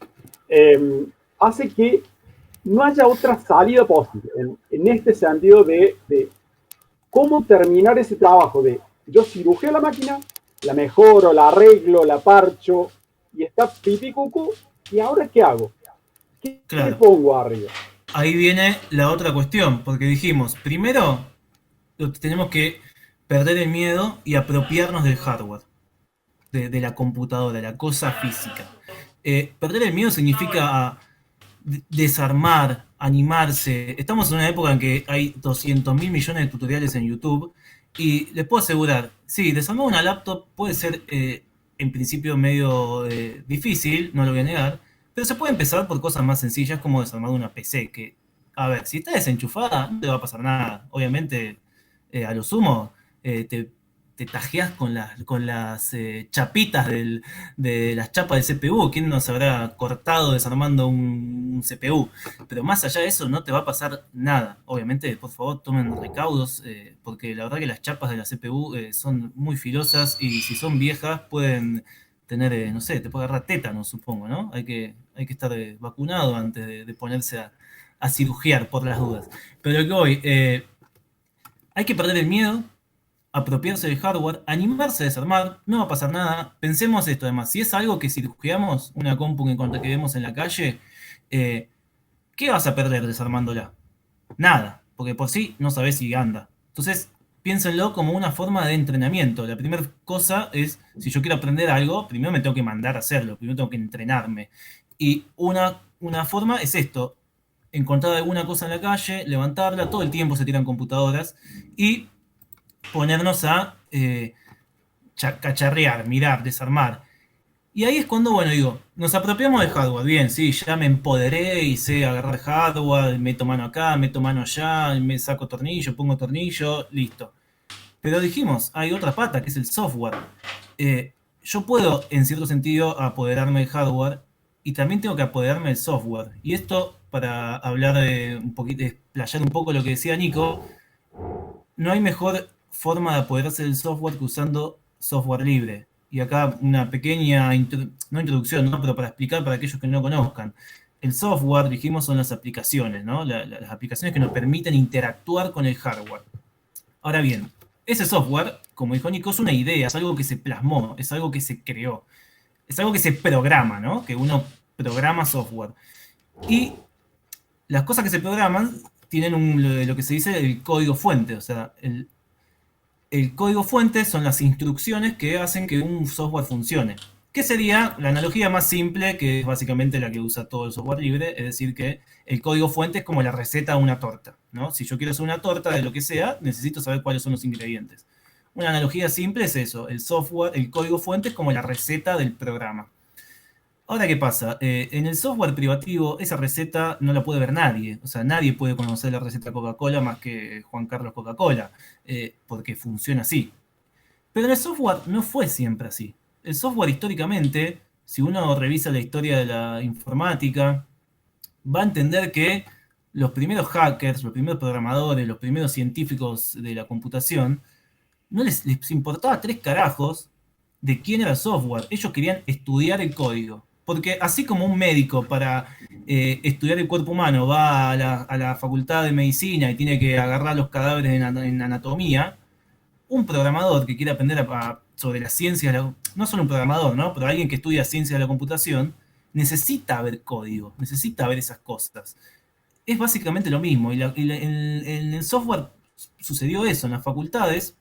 hace que no haya otra salida posible en este sentido de cómo terminar ese trabajo de yo cirujeo la máquina, la mejoro, la arreglo, la parcho, y está pipi cucu, ¿y ahora qué hago? ¿Qué le pongo arriba? Ahí viene la otra cuestión, porque dijimos, primero tenemos que perder el miedo y apropiarnos del hardware, de la computadora, de la cosa física. Perder el miedo significa desarmar, animarse. Estamos en una época en que hay 200.000 millones de tutoriales en YouTube y les puedo asegurar, sí, desarmar una laptop puede ser en principio medio difícil, no lo voy a negar, pero se puede empezar por cosas más sencillas como desarmar una PC, que, a ver, si está desenchufada, no te va a pasar nada. Obviamente, a lo sumo, te tajeás con las chapitas de las chapas del CPU. ¿Quién nos habrá cortado desarmando un CPU? Pero más allá de eso, no te va a pasar nada. Obviamente, por favor, tomen recaudos, porque la verdad que las chapas de la CPU son muy filosas y si son viejas pueden tener, no sé, te puede agarrar tétano, supongo, ¿no? Hay que estar vacunado antes de ponerse a cirugiar por las dudas. Pero lo que voy, hay que perder el miedo, apropiarse del hardware, animarse a desarmar, no va a pasar nada. Pensemos esto además, si es algo que cirugiamos, una compu que vemos en la calle, eh, ¿qué vas a perder desarmándola? Nada, porque por sí no sabes si anda. Entonces, piénsenlo como una forma de entrenamiento. La primera cosa es, si yo quiero aprender algo, primero me tengo que mandar a hacerlo, primero tengo que entrenarme. Y una forma es esto, encontrar alguna cosa en la calle, levantarla, todo el tiempo se tiran computadoras y ponernos a cacharrear, mirar, desarmar. Y ahí es cuando, bueno, digo, nos apropiamos del hardware. Bien, sí, ya me empoderé y sé agarrar hardware, meto mano acá, meto mano allá, me saco tornillo, pongo tornillo, listo. Pero dijimos, hay otra pata, que es el software. Yo puedo, en cierto sentido, apoderarme del hardware y también tengo que apoderarme del software. Y esto, para hablar un poquito, explayar un poco lo que decía Nico, no hay mejor forma de apoderarse del software que usando software libre. Y acá una pequeña, no introducción, ¿no? Pero para explicar para aquellos que no conozcan. El software, dijimos, son las aplicaciones, ¿no? Las aplicaciones que nos permiten interactuar con el hardware. Ahora bien, ese software, como dijo Nico, es una idea, es algo que se plasmó, es algo que se creó, es algo que se programa, ¿no? Que uno programa software. Y las cosas que se programan tienen lo que se dice el código fuente, o sea, el código fuente son las instrucciones que hacen que un software funcione. ¿Qué sería la analogía más simple, que es básicamente la que usa todo el software libre? Es decir, que el código fuente es como la receta de una torta, ¿no? Si yo quiero hacer una torta de lo que sea, necesito saber cuáles son los ingredientes. Una analogía simple es eso, el software, el código fuente es como la receta del programa. Ahora, ¿qué pasa? En el software privativo, esa receta no la puede ver nadie. O sea, nadie puede conocer la receta de Coca-Cola más que Juan Carlos Coca-Cola, porque funciona así. Pero en el software no fue siempre así. El software históricamente, si uno revisa la historia de la informática, va a entender que los primeros hackers, los primeros programadores, los primeros científicos de la computación, no les importaba tres carajos de quién era el software. Ellos querían estudiar el código. Porque así como un médico para estudiar el cuerpo humano va a la facultad de medicina y tiene que agarrar los cadáveres en anatomía, un programador que quiere aprender sobre las ciencias, no solo un programador, ¿no? Pero alguien que estudia ciencias de la computación, necesita ver código, necesita ver esas cosas. Es básicamente lo mismo. En el software sucedió eso. En las facultades,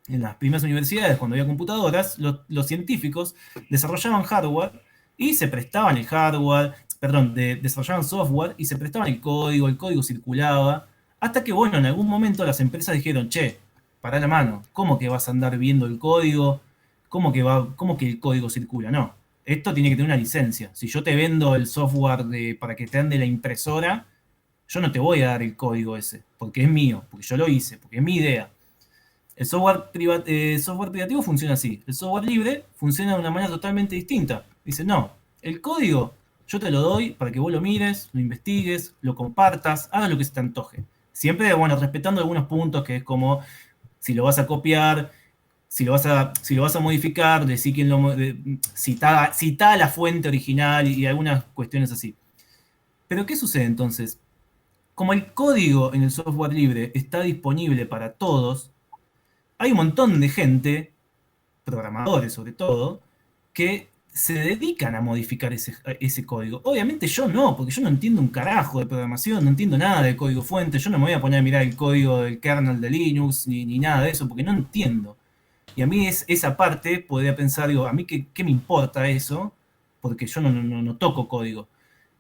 en las primeras universidades, cuando había computadoras, los científicos desarrollaban hardware y se prestaban el hardware, perdón, desarrollaban software y se prestaban el código circulaba, hasta que, bueno, en algún momento las empresas dijeron, che, pará la mano, ¿cómo que vas a andar viendo el código? ¿Cómo que el código circula? No, esto tiene que tener una licencia. Si yo te vendo el software para que te ande la impresora, yo no te voy a dar el código ese, porque es mío, porque yo lo hice, porque es mi idea. El software privativo funciona así. El software libre funciona de una manera totalmente distinta. Dice, no, el código yo te lo doy para que vos lo mires, lo investigues, lo compartas, hagas lo que se te antoje. Siempre, bueno, respetando algunos puntos que es como si lo vas a copiar, si lo vas a modificar, decir quién cita la fuente original y algunas cuestiones así. Pero ¿qué sucede entonces? Como el código en el software libre está disponible para todos, hay un montón de gente, programadores sobre todo, que se dedican a modificar ese código. Obviamente yo no, porque yo no entiendo un carajo de programación, no entiendo nada de código fuente, yo no me voy a poner a mirar el código del kernel de Linux, ni nada de eso, porque no entiendo. Y a mí esa parte, podría pensar, digo, a mí qué me importa eso, porque yo no toco código,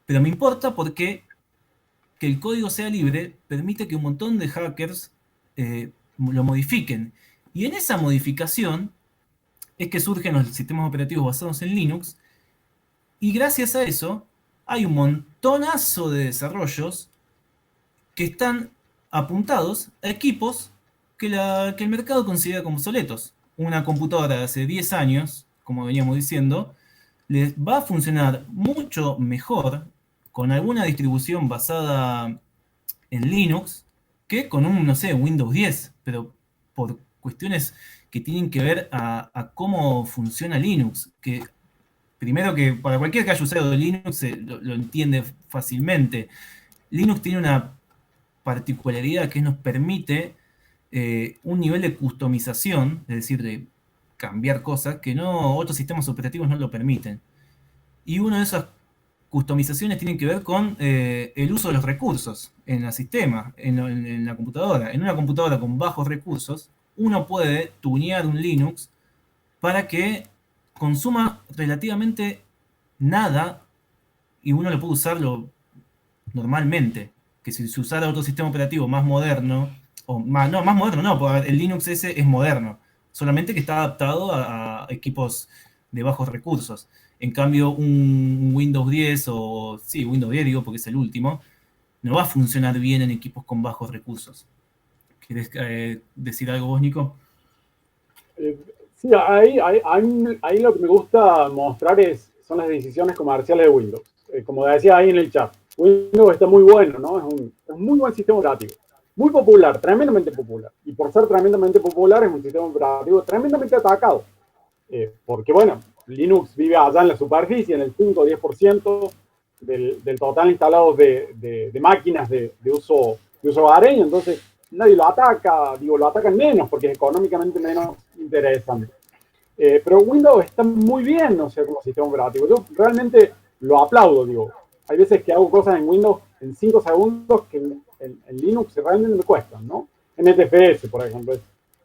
pero me importa porque que el código sea libre permite que un montón de hackers lo modifiquen. Y en esa modificación es que surgen los sistemas operativos basados en Linux, y gracias a eso hay un montonazo de desarrollos que están apuntados a equipos que el mercado considera como obsoletos. Una computadora de hace 10 años, como veníamos diciendo, les va a funcionar mucho mejor con alguna distribución basada en Linux que con un, no sé, Windows 10, pero por cuestiones que tienen que ver a cómo funciona Linux, que primero que para cualquiera que haya usado Linux lo entiende fácilmente. Linux tiene una particularidad que nos permite un nivel de customización, es decir, de cambiar cosas que no otros sistemas operativos no lo permiten. Y una de esas customizaciones tiene que ver con el uso de los recursos en el sistema, en la computadora. En una computadora con bajos recursos, uno puede tunear un Linux para que consuma relativamente nada y uno lo puede usarlo normalmente. Que si se usara otro sistema operativo más moderno, o más, no, más moderno no, porque el Linux ese es moderno, solamente que está adaptado a equipos de bajos recursos. En cambio, un Windows 10, o sí, Windows 10 digo porque es el último, no va a funcionar bien en equipos con bajos recursos. ¿Querés decir algo vos, Nico? Sí, ahí lo que me gusta mostrar son las decisiones comerciales de Windows. Como decía ahí en el chat, Windows está muy bueno, ¿no? Es un muy buen sistema operativo. Muy popular, tremendamente popular. Y por ser tremendamente popular, es un sistema operativo tremendamente atacado. Porque, bueno, Linux vive allá en la superficie, en el 5 o 10% del total instalado de máquinas de uso hogareño. Entonces, nadie lo ataca, digo, lo atacan menos porque es económicamente menos interesante. Pero Windows está muy bien, o sea, como sistema operativo. Yo realmente lo aplaudo, digo. Hay veces que hago cosas en Windows en 5 segundos que en Linux realmente me cuestan, ¿no? En NTFS, por ejemplo, es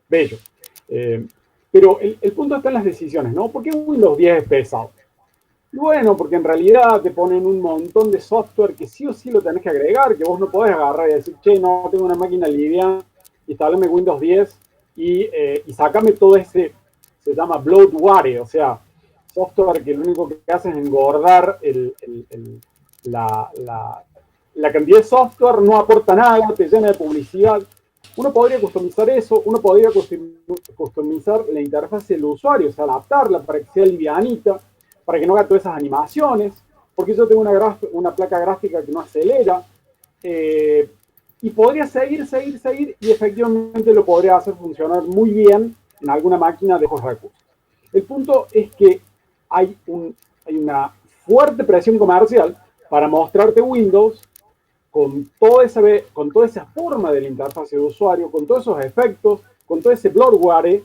bello. Pero el punto está en las decisiones, ¿no? ¿Por qué Windows 10 es pesado? Bueno, porque en realidad te ponen un montón de software que sí o sí lo tenés que agregar, que vos no podés agarrar y decir, che, no, tengo una máquina liviana, instálame Windows 10 y sácame todo ese, se llama bloatware, o sea, software que lo único que hace es engordar la cantidad de software, no aporta nada, te llena de publicidad. Uno podría customizar eso, uno podría customizar la interfaz del usuario, o sea, adaptarla para que sea livianita, para que no haga todas esas animaciones, porque yo tengo una placa gráfica que no acelera, y podría seguir, y efectivamente lo podría hacer funcionar muy bien en alguna máquina de esos recursos. El punto es que hay una fuerte presión comercial para mostrarte Windows con toda esa forma de la interfaz de usuario, con todos esos efectos, con todo ese bloatware,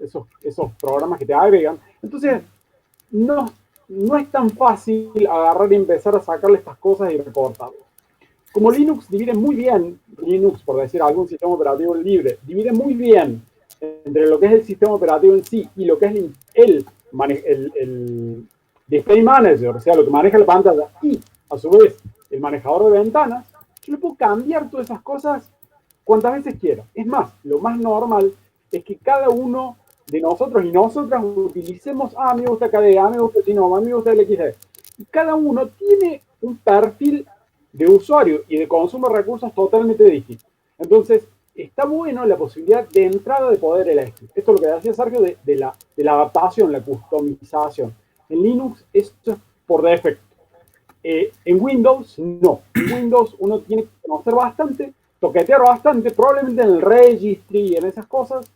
esos programas que te agregan. Entonces, no es tan fácil agarrar y empezar a sacarle estas cosas y recortarlas. Como Linux divide muy bien, Linux, por decir algún sistema operativo libre, divide muy bien entre lo que es el sistema operativo en sí y lo que es el display manager, o sea, lo que maneja la pantalla, y a su vez el manejador de ventanas, yo le puedo cambiar todas esas cosas cuantas veces quiera. Es más, lo más normal es que cada uno de nosotros y nosotras utilicemos, a mí me gusta KDE, a mí me gusta Gnome, a mí me gusta el XD. Y cada uno tiene un perfil de usuario y de consumo de recursos totalmente distinto. Entonces, está bueno la posibilidad de entrada de poder elegir. Esto es lo que decía Sergio de la adaptación, la customización. En Linux esto es por defecto. En Windows, no. En Windows uno tiene que conocer bastante, toquetear bastante, probablemente en el registry y en esas cosas,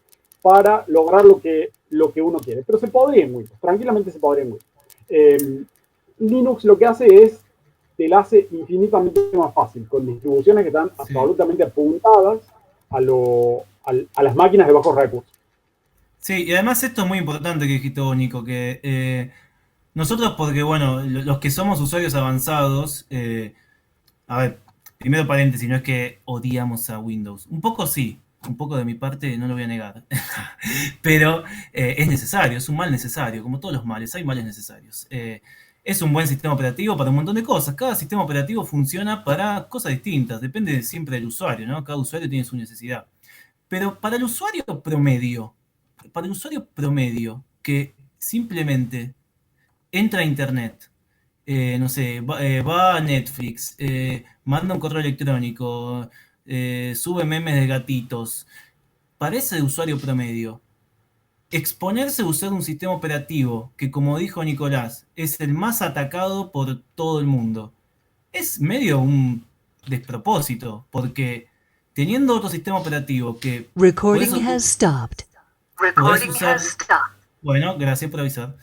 para lograr lo que uno quiere. Pero se podría en Windows, tranquilamente se podría en Windows. Linux lo que hace es, te la hace infinitamente más fácil, con distribuciones que están absolutamente apuntadas a las máquinas de bajos recursos. Sí, y además esto es muy importante que dijiste vos, Nico, que nosotros, porque bueno, los que somos usuarios avanzados, a ver, primero paréntesis, no es que odiamos a Windows. Un poco sí, un poco de mi parte, no lo voy a negar. Pero es necesario, es un mal necesario, como todos los males, hay males necesarios. es un buen sistema operativo para un montón de cosas. Cada sistema operativo funciona para cosas distintas, depende siempre del usuario, ¿no? Cada usuario tiene su necesidad. Pero para el usuario promedio que simplemente entra a internet, no sé, va a Netflix, manda un correo electrónico, sube memes de gatitos, para ese usuario promedio, exponerse a usar un sistema operativo que, como dijo Nicolás, es el más atacado por todo el mundo, es medio un despropósito, porque teniendo otro sistema operativo que Recording has stopped. podés usar, bueno, gracias por avisar,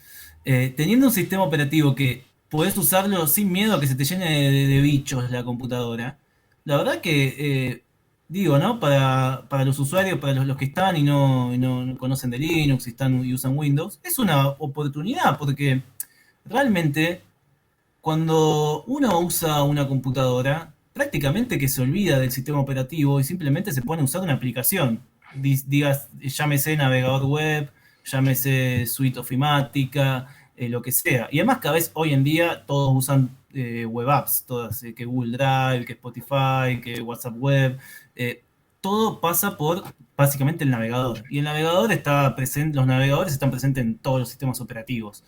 teniendo un sistema operativo que podés usarlo sin miedo a que se te llene de bichos la computadora, la verdad que, digo, ¿no? Para los usuarios, para los que están y no conocen de Linux y usan Windows, es una oportunidad porque realmente cuando uno usa una computadora, prácticamente que se olvida del sistema operativo y simplemente se pone a usar una aplicación. Digas, llámese navegador web, llámese suite ofimática, lo que sea. Y además cada vez hoy en día todos usan web apps, todas, que Google Drive, que Spotify, que WhatsApp Web. Todo pasa por básicamente el navegador. Y el navegador está presente, los navegadores están presentes en todos los sistemas operativos.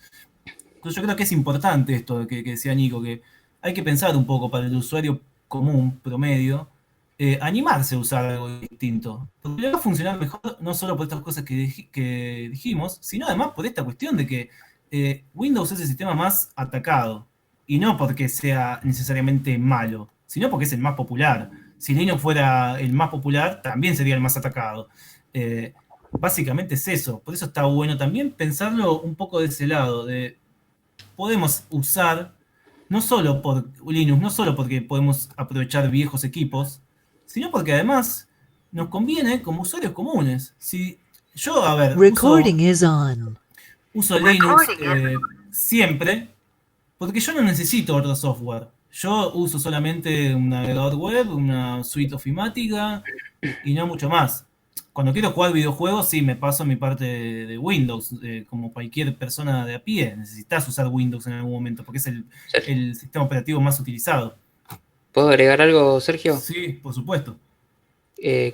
Entonces yo creo que es importante esto que decía Nico, que hay que pensar un poco para el usuario común, promedio, animarse a usar algo distinto. Porque le va a funcionar mejor no solo por estas cosas que dijimos, sino además por esta cuestión de que Windows es el sistema más atacado. Y no porque sea necesariamente malo, sino porque es el más popular. Si Linux fuera el más popular, también sería el más atacado. Básicamente es eso. Por eso está bueno también pensarlo un poco de ese lado, de podemos usar, no solo por Linux, no solo porque podemos aprovechar viejos equipos, sino porque además nos conviene como usuarios comunes. Si yo, a ver, Recording is on. uso Linux siempre, porque yo no necesito otro software. Yo uso solamente un navegador web, una suite ofimática y no mucho más. Cuando quiero jugar videojuegos, sí, me paso a mi parte de Windows, como cualquier persona de a pie. Necesitas usar Windows en algún momento, porque es el sistema operativo más utilizado. ¿Puedo agregar algo, Sergio? Sí, por supuesto.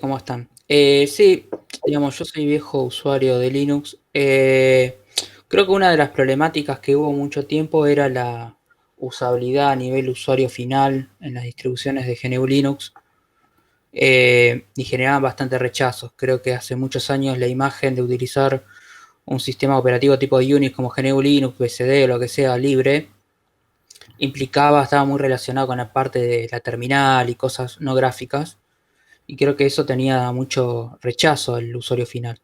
¿Cómo están? Sí, digamos, yo soy viejo usuario de Linux. Creo que una de las problemáticas que hubo mucho tiempo era la usabilidad a nivel usuario final en las distribuciones de GNU Linux. Y generaban bastante rechazos. Creo que hace muchos años la imagen de utilizar un sistema operativo tipo Unix como GNU Linux, BSD o lo que sea libre, estaba muy relacionado con la parte de la terminal y cosas no gráficas, y creo que eso tenía mucho rechazo al usuario final.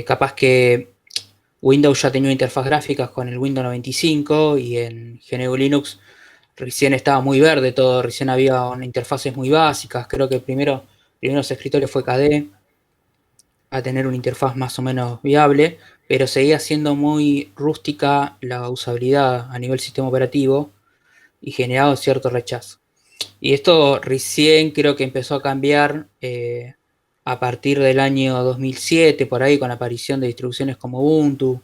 Capaz que Windows ya tenía interfaz gráficas con el Windows 95 y en GNU Linux recién estaba muy verde todo, recién había interfaces muy básicas. Creo que primero los escritorios fue KDE a tener una interfaz más o menos viable, pero seguía siendo muy rústica la usabilidad a nivel sistema operativo y generaba cierto rechazo. Y esto recién creo que empezó a cambiar a partir del año 2007, por ahí, con la aparición de distribuciones como Ubuntu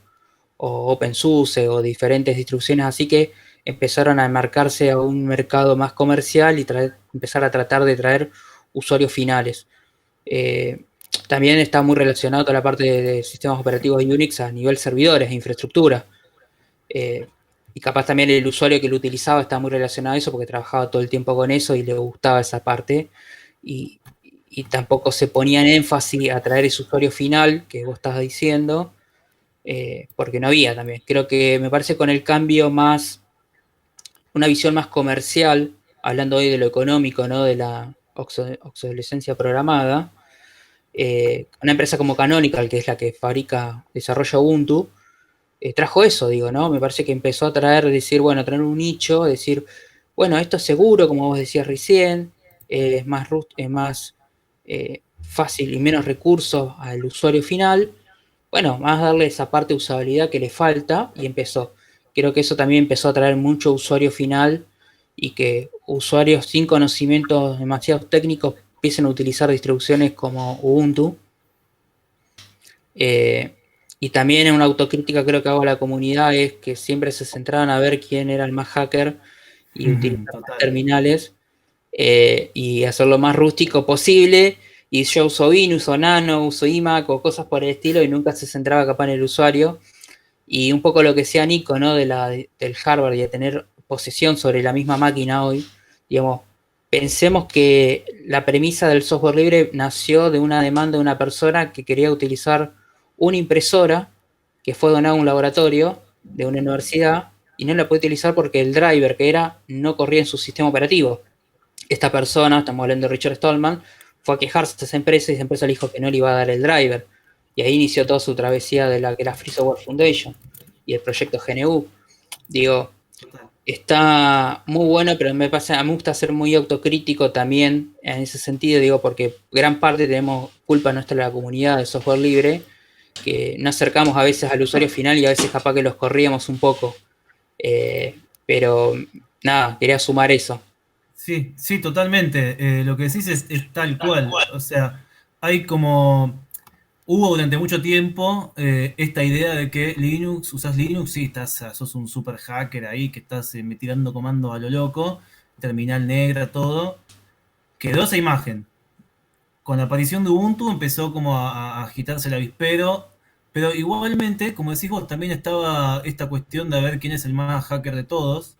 o OpenSUSE o diferentes distribuciones así que empezaron a enmarcarse a un mercado más comercial y empezar a tratar de traer usuarios finales. También está muy relacionado toda la parte de sistemas operativos de Unix a nivel servidores e infraestructura. Y capaz también el usuario que lo utilizaba está muy relacionado a eso porque trabajaba todo el tiempo con eso y le gustaba esa parte. Y tampoco se ponía en énfasis a traer ese usuario final que vos estás diciendo, porque no había también. Creo que me parece con el cambio más, una visión más comercial, hablando hoy de lo económico, ¿no? De la obsolescencia programada. Una empresa como Canonical, que es la que desarrolla Ubuntu, trajo eso, digo, ¿no? Me parece que empezó a traer un nicho, decir, bueno, esto es seguro, como vos decías recién, es más fácil y menos recursos al usuario final. Bueno, más darle esa parte de usabilidad que le falta y empezó. Creo que eso también empezó a traer mucho usuario final y que usuarios sin conocimientos demasiado técnicos empiecen a utilizar distribuciones como Ubuntu. Y también una autocrítica creo que hago a la comunidad es que siempre se centraban a ver quién era el más hacker y utilizar más Total. terminales y hacer lo más rústico posible. Y yo uso Win, uso Nano, uso iMac o cosas por el estilo y nunca se centraba capaz en el usuario. Y un poco lo que decía Nico, ¿no? Del hardware y de tener posesión sobre la misma máquina hoy, digamos, pensemos que la premisa del software libre nació de una demanda de una persona que quería utilizar una impresora que fue donada a un laboratorio de una universidad y no la puede utilizar porque el driver que era no corría en su sistema operativo. Esta persona, estamos hablando de Richard Stallman, fue a quejarse a esa empresa y esa empresa le dijo que no le iba a dar el driver. Y ahí inició toda su travesía de la que era Free Software Foundation y el proyecto GNU. Digo, Total. está muy bueno, pero me gusta ser muy autocrítico también en ese sentido, digo, porque gran parte tenemos culpa nuestra de la comunidad de software libre, que no acercamos a veces al usuario final y a veces capaz que los corríamos un poco. Pero nada, quería sumar eso. Sí, sí, totalmente. Lo que decís es tal cual. O sea, hay como... Hubo durante mucho tiempo esta idea de que Linux, usas Linux, sí, sos un super hacker ahí, que estás tirando comandos a lo loco, terminal negra, todo. Quedó esa imagen. Con la aparición de Ubuntu empezó como a agitarse el avispero, pero igualmente, como decís vos, también estaba esta cuestión de ver quién es el más hacker de todos.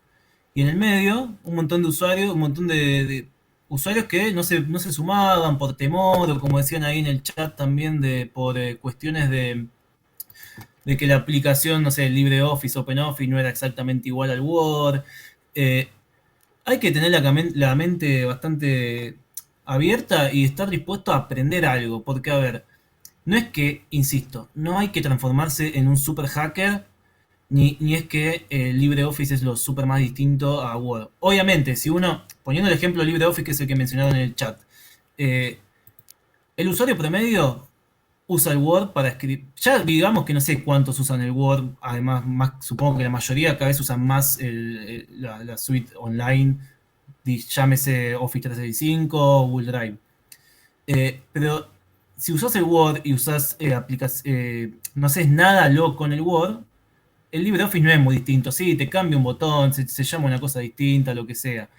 Y en el medio, un montón de usuarios, un montón de usuarios que no se sumaban por temor, o como decían ahí en el chat también, por cuestiones de que la aplicación, no sé, LibreOffice, OpenOffice no era exactamente igual al Word. Eh, Hay que tener la mente bastante abierta y estar dispuesto a aprender algo, porque a ver, no es que, insisto, no hay que transformarse en un super hacker ni es que LibreOffice es lo súper más distinto a Word. Obviamente, si uno, poniendo el ejemplo de LibreOffice, que es el que mencionaron en el chat, eh, el usuario promedio usa el Word para escribir. Ya digamos que no sé cuántos usan el Word, además, supongo que la mayoría cada vez usan más la suite online, llámese Office 365 o Google Drive. Pero si usas el Word y usas no haces nada loco en el Word, el LibreOffice no es muy distinto, sí, te cambia un botón, se llama una cosa distinta, lo que sea.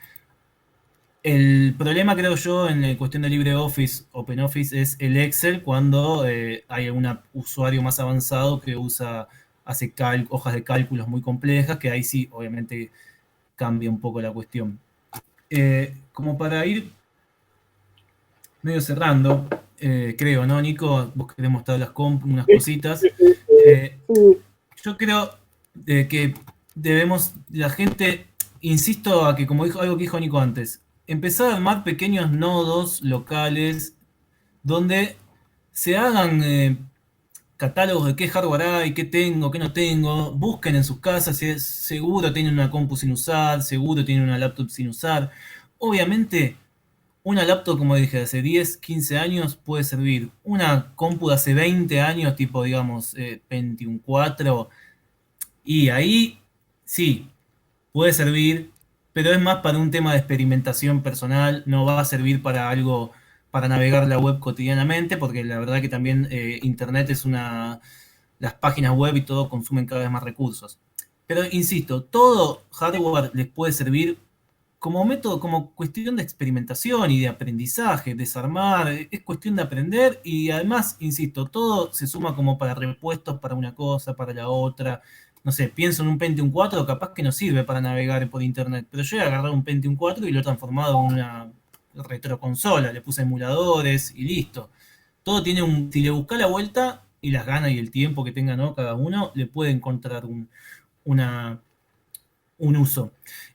El problema, creo yo, en la cuestión de LibreOffice, OpenOffice, es el Excel cuando hay un usuario más avanzado que hace hojas de cálculos muy complejas, que ahí sí, obviamente, cambia un poco la cuestión. Como para ir medio cerrando, creo, ¿no, Nico? Vos querés mostrar unas cositas. Yo creo que la gente, insisto a que, como dijo algo que dijo Nico antes, empezar a armar pequeños nodos locales donde se hagan catálogos de qué hardware hay, qué tengo, qué no tengo, busquen en sus casas si seguro tienen una compu sin usar, seguro tienen una laptop sin usar. Obviamente, una laptop, como dije, de hace 10, 15 años puede servir. Una compu de hace 20 años, tipo, digamos, Pentium 4, y ahí sí, puede servir, pero es más para un tema de experimentación personal, no va a servir para algo, para navegar la web cotidianamente, porque la verdad que también Internet las páginas web y todo consumen cada vez más recursos. Pero insisto, todo hardware les puede servir como método, como cuestión de experimentación y de aprendizaje, desarmar, es cuestión de aprender y además, insisto, todo se suma como para repuestos para una cosa, para la otra. No sé, pienso en un Pentium 4, capaz que no sirve para navegar por internet, pero yo he agarrado un Pentium 4 y lo he transformado en una retroconsola, le puse emuladores y listo. Todo tiene si le busca la vuelta y las ganas y el tiempo que tenga, ¿no? Cada uno, le puede encontrar una, un uso.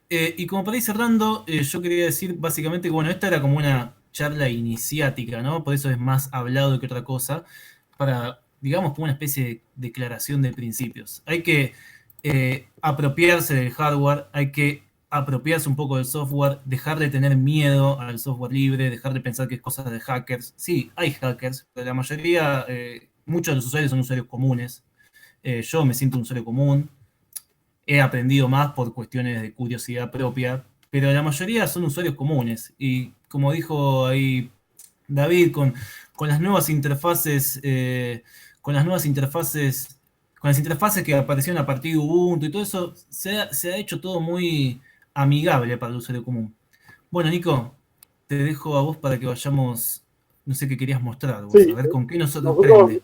Y como para ir cerrando, yo quería decir básicamente que, bueno, esta era como una charla iniciática, ¿no? Por eso es más hablado que otra cosa, para, digamos, como una especie de declaración de principios. Hay que apropiarse del hardware, hay que apropiarse un poco del software, dejar de tener miedo al software libre, dejar de pensar que es cosa de hackers. Sí, hay hackers, pero la mayoría, muchos de los usuarios son usuarios comunes. Yo me siento un usuario común, he aprendido más por cuestiones de curiosidad propia, pero la mayoría son usuarios comunes. Y como dijo ahí David, con las nuevas interfaces con las nuevas interfaces, con las interfaces que aparecieron a partir de Ubuntu y todo eso, se ha hecho todo muy amigable para el usuario común. Bueno, Nico, te dejo a vos para que vayamos, no sé qué querías mostrar, vos, Sí, a ver con qué nos nosotros, sorprende.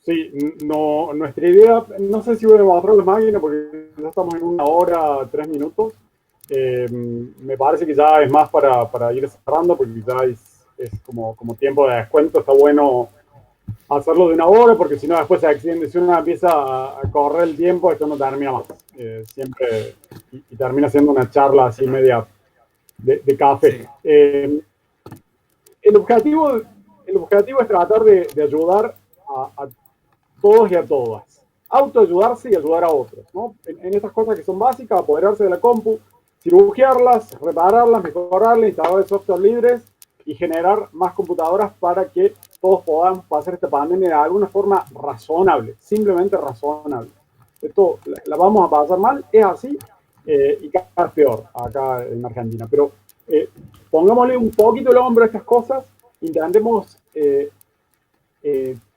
sí, no, nuestra idea, no sé si voy a mostrar la máquina porque ya estamos en 1 hora, 3 minutos. Me parece que ya es más para ir cerrando porque ya es como tiempo de descuento. Está bueno hacerlo de 1 hora porque si no después se extiende. Si uno empieza a correr el tiempo, esto no termina más. Siempre y termina siendo una charla así media de café. Sí. El objetivo es tratar de ayudar a todos y a todas. Autoayudarse y ayudar a otros, ¿no? En estas cosas que son básicas, apoderarse de la compu, cirugiarlas, repararlas, mejorarlas, instalar software libres y generar más computadoras para que todos podamos pasar esta pandemia de alguna forma razonable, simplemente razonable. Esto la vamos a pasar mal, es así, y cada vez peor acá en Argentina. Pero pongámosle un poquito el hombro a estas cosas, intentemos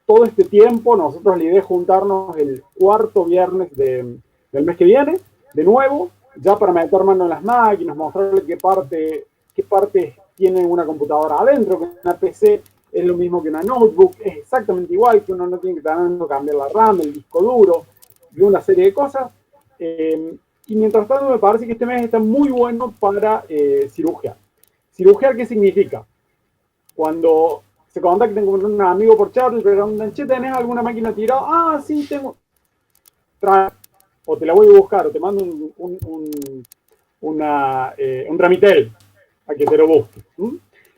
todo este tiempo. Nosotros la idea es juntarnos el 4º viernes del mes que viene, de nuevo, ya para meter mano en las máquinas, mostrarle qué partes tiene una computadora adentro, que una PC es lo mismo que una notebook, es exactamente igual, que uno no tiene que cambiar la RAM, el disco duro, y una serie de cosas. Y mientras tanto me parece que este mes está muy bueno para cirugiar. ¿Cirugiar qué significa? Cuando se contacten con un amigo por chat, le preguntan, che, ¿tenés alguna máquina tirada? Ah, sí, tengo. Trae. O te la voy a buscar, o te mando un Tramitel a que te lo busque.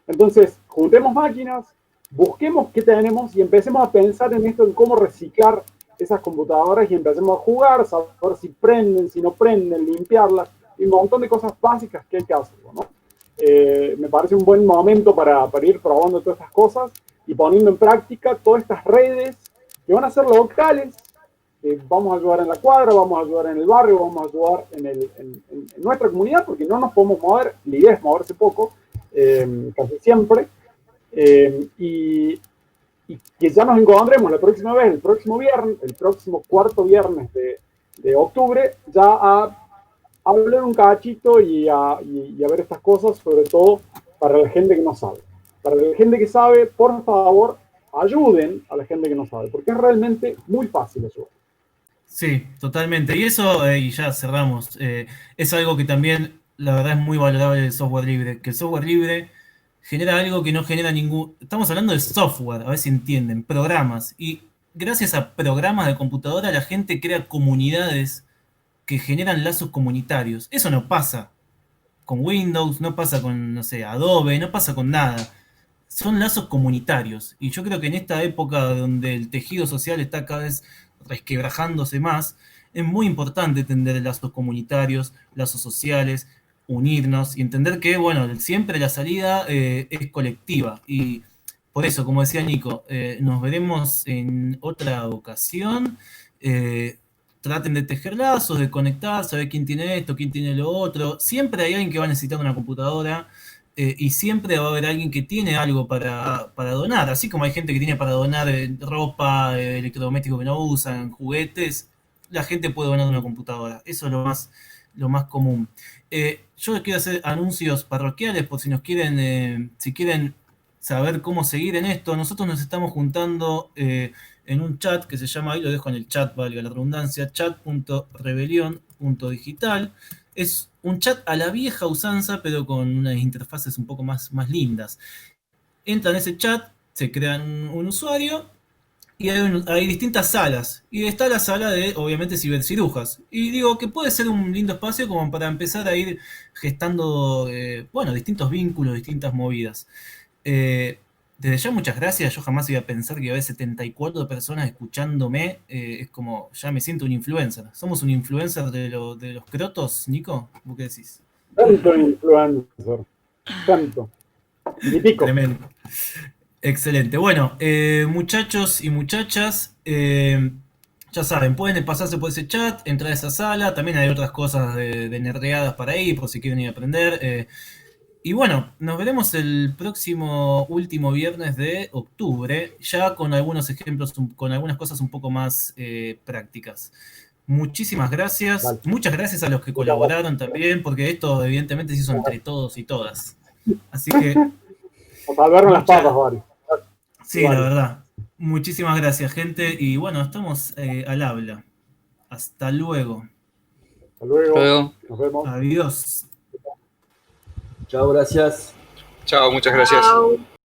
Entonces, juntemos máquinas, busquemos qué tenemos y empecemos a pensar en esto, en cómo reciclar esas computadoras y empecemos a jugar, saber si prenden, si no prenden, limpiarlas, y un montón de cosas básicas que hay que hacer, ¿no? Me parece un buen momento para ir probando todas estas cosas y poniendo en práctica todas estas redes que van a ser locales. Vamos a ayudar en la cuadra, vamos a ayudar en el barrio, vamos a ayudar en nuestra comunidad, porque no nos podemos mover, la idea es moverse poco, casi siempre, y que ya nos encontremos la próxima vez, el próximo viernes, el próximo 4º viernes de octubre, ya a hablar un cachito y a ver estas cosas, sobre todo para la gente que no sabe. Para la gente que sabe, por favor, ayuden a la gente que no sabe, porque es realmente muy fácil ayudar. Sí, totalmente. Y eso, y ya cerramos, es algo que también, la verdad, es muy valorable del software libre, que el software libre genera algo que no genera ningún... Estamos hablando de software, a ver si entienden, programas. Y gracias a programas de computadora la gente crea comunidades que generan lazos comunitarios. Eso no pasa con Windows, no pasa con, no sé, Adobe, no pasa con nada. Son lazos comunitarios. Y yo creo que en esta época donde el tejido social está cada vez resquebrajándose más, es muy importante entender lazos comunitarios, lazos sociales, unirnos y entender que, bueno, siempre la salida es colectiva. Y por eso, como decía Nico, nos veremos en otra ocasión. Traten de tejer lazos, de conectar, saber quién tiene esto, quién tiene lo otro. Siempre hay alguien que va a necesitar una computadora. Y siempre va a haber alguien que tiene algo para donar, así como hay gente que tiene para donar ropa, electrodomésticos que no usan, juguetes, la gente puede donar una computadora, eso es lo más común. Yo quiero hacer anuncios parroquiales por si nos quieren, si quieren saber cómo seguir en esto. Nosotros nos estamos juntando en un chat que se llama, ahí lo dejo en el chat, valga la redundancia, chat.rebelión.digital. Es un chat a la vieja usanza, pero con unas interfaces un poco más lindas. Entran en ese chat, se crean un usuario y hay distintas salas. Y está la sala de, obviamente, cibercirujas. Y digo que puede ser un lindo espacio como para empezar a ir gestando, bueno, distintos vínculos, distintas movidas. Desde ya muchas gracias, yo jamás iba a pensar que iba a haber 74 personas escuchándome, es como, ya me siento un influencer. ¿Somos un influencer de los crotos, Nico? ¿Vos qué decís? Tanto influencer, tanto. Y pico. Tremendo. Excelente. Bueno, muchachos y muchachas, ya saben, pueden pasarse por ese chat, entrar a esa sala, también hay otras cosas de nerdeadas para ahí, por si quieren ir a aprender. Y bueno, nos veremos el próximo último viernes de octubre, ya con algunos ejemplos, con algunas cosas un poco más prácticas. Muchísimas gracias. Vale. Muchas gracias a los que colaboraron también, porque esto evidentemente se hizo entre todos y todas. Así que, Nos salvaron las papas, Bari. sí, Vale. la verdad. Muchísimas gracias, gente. Y bueno, estamos al habla. Hasta luego. Hasta luego. Luego. Nos vemos. Adiós. Chao, gracias. Chao, muchas gracias. Chao.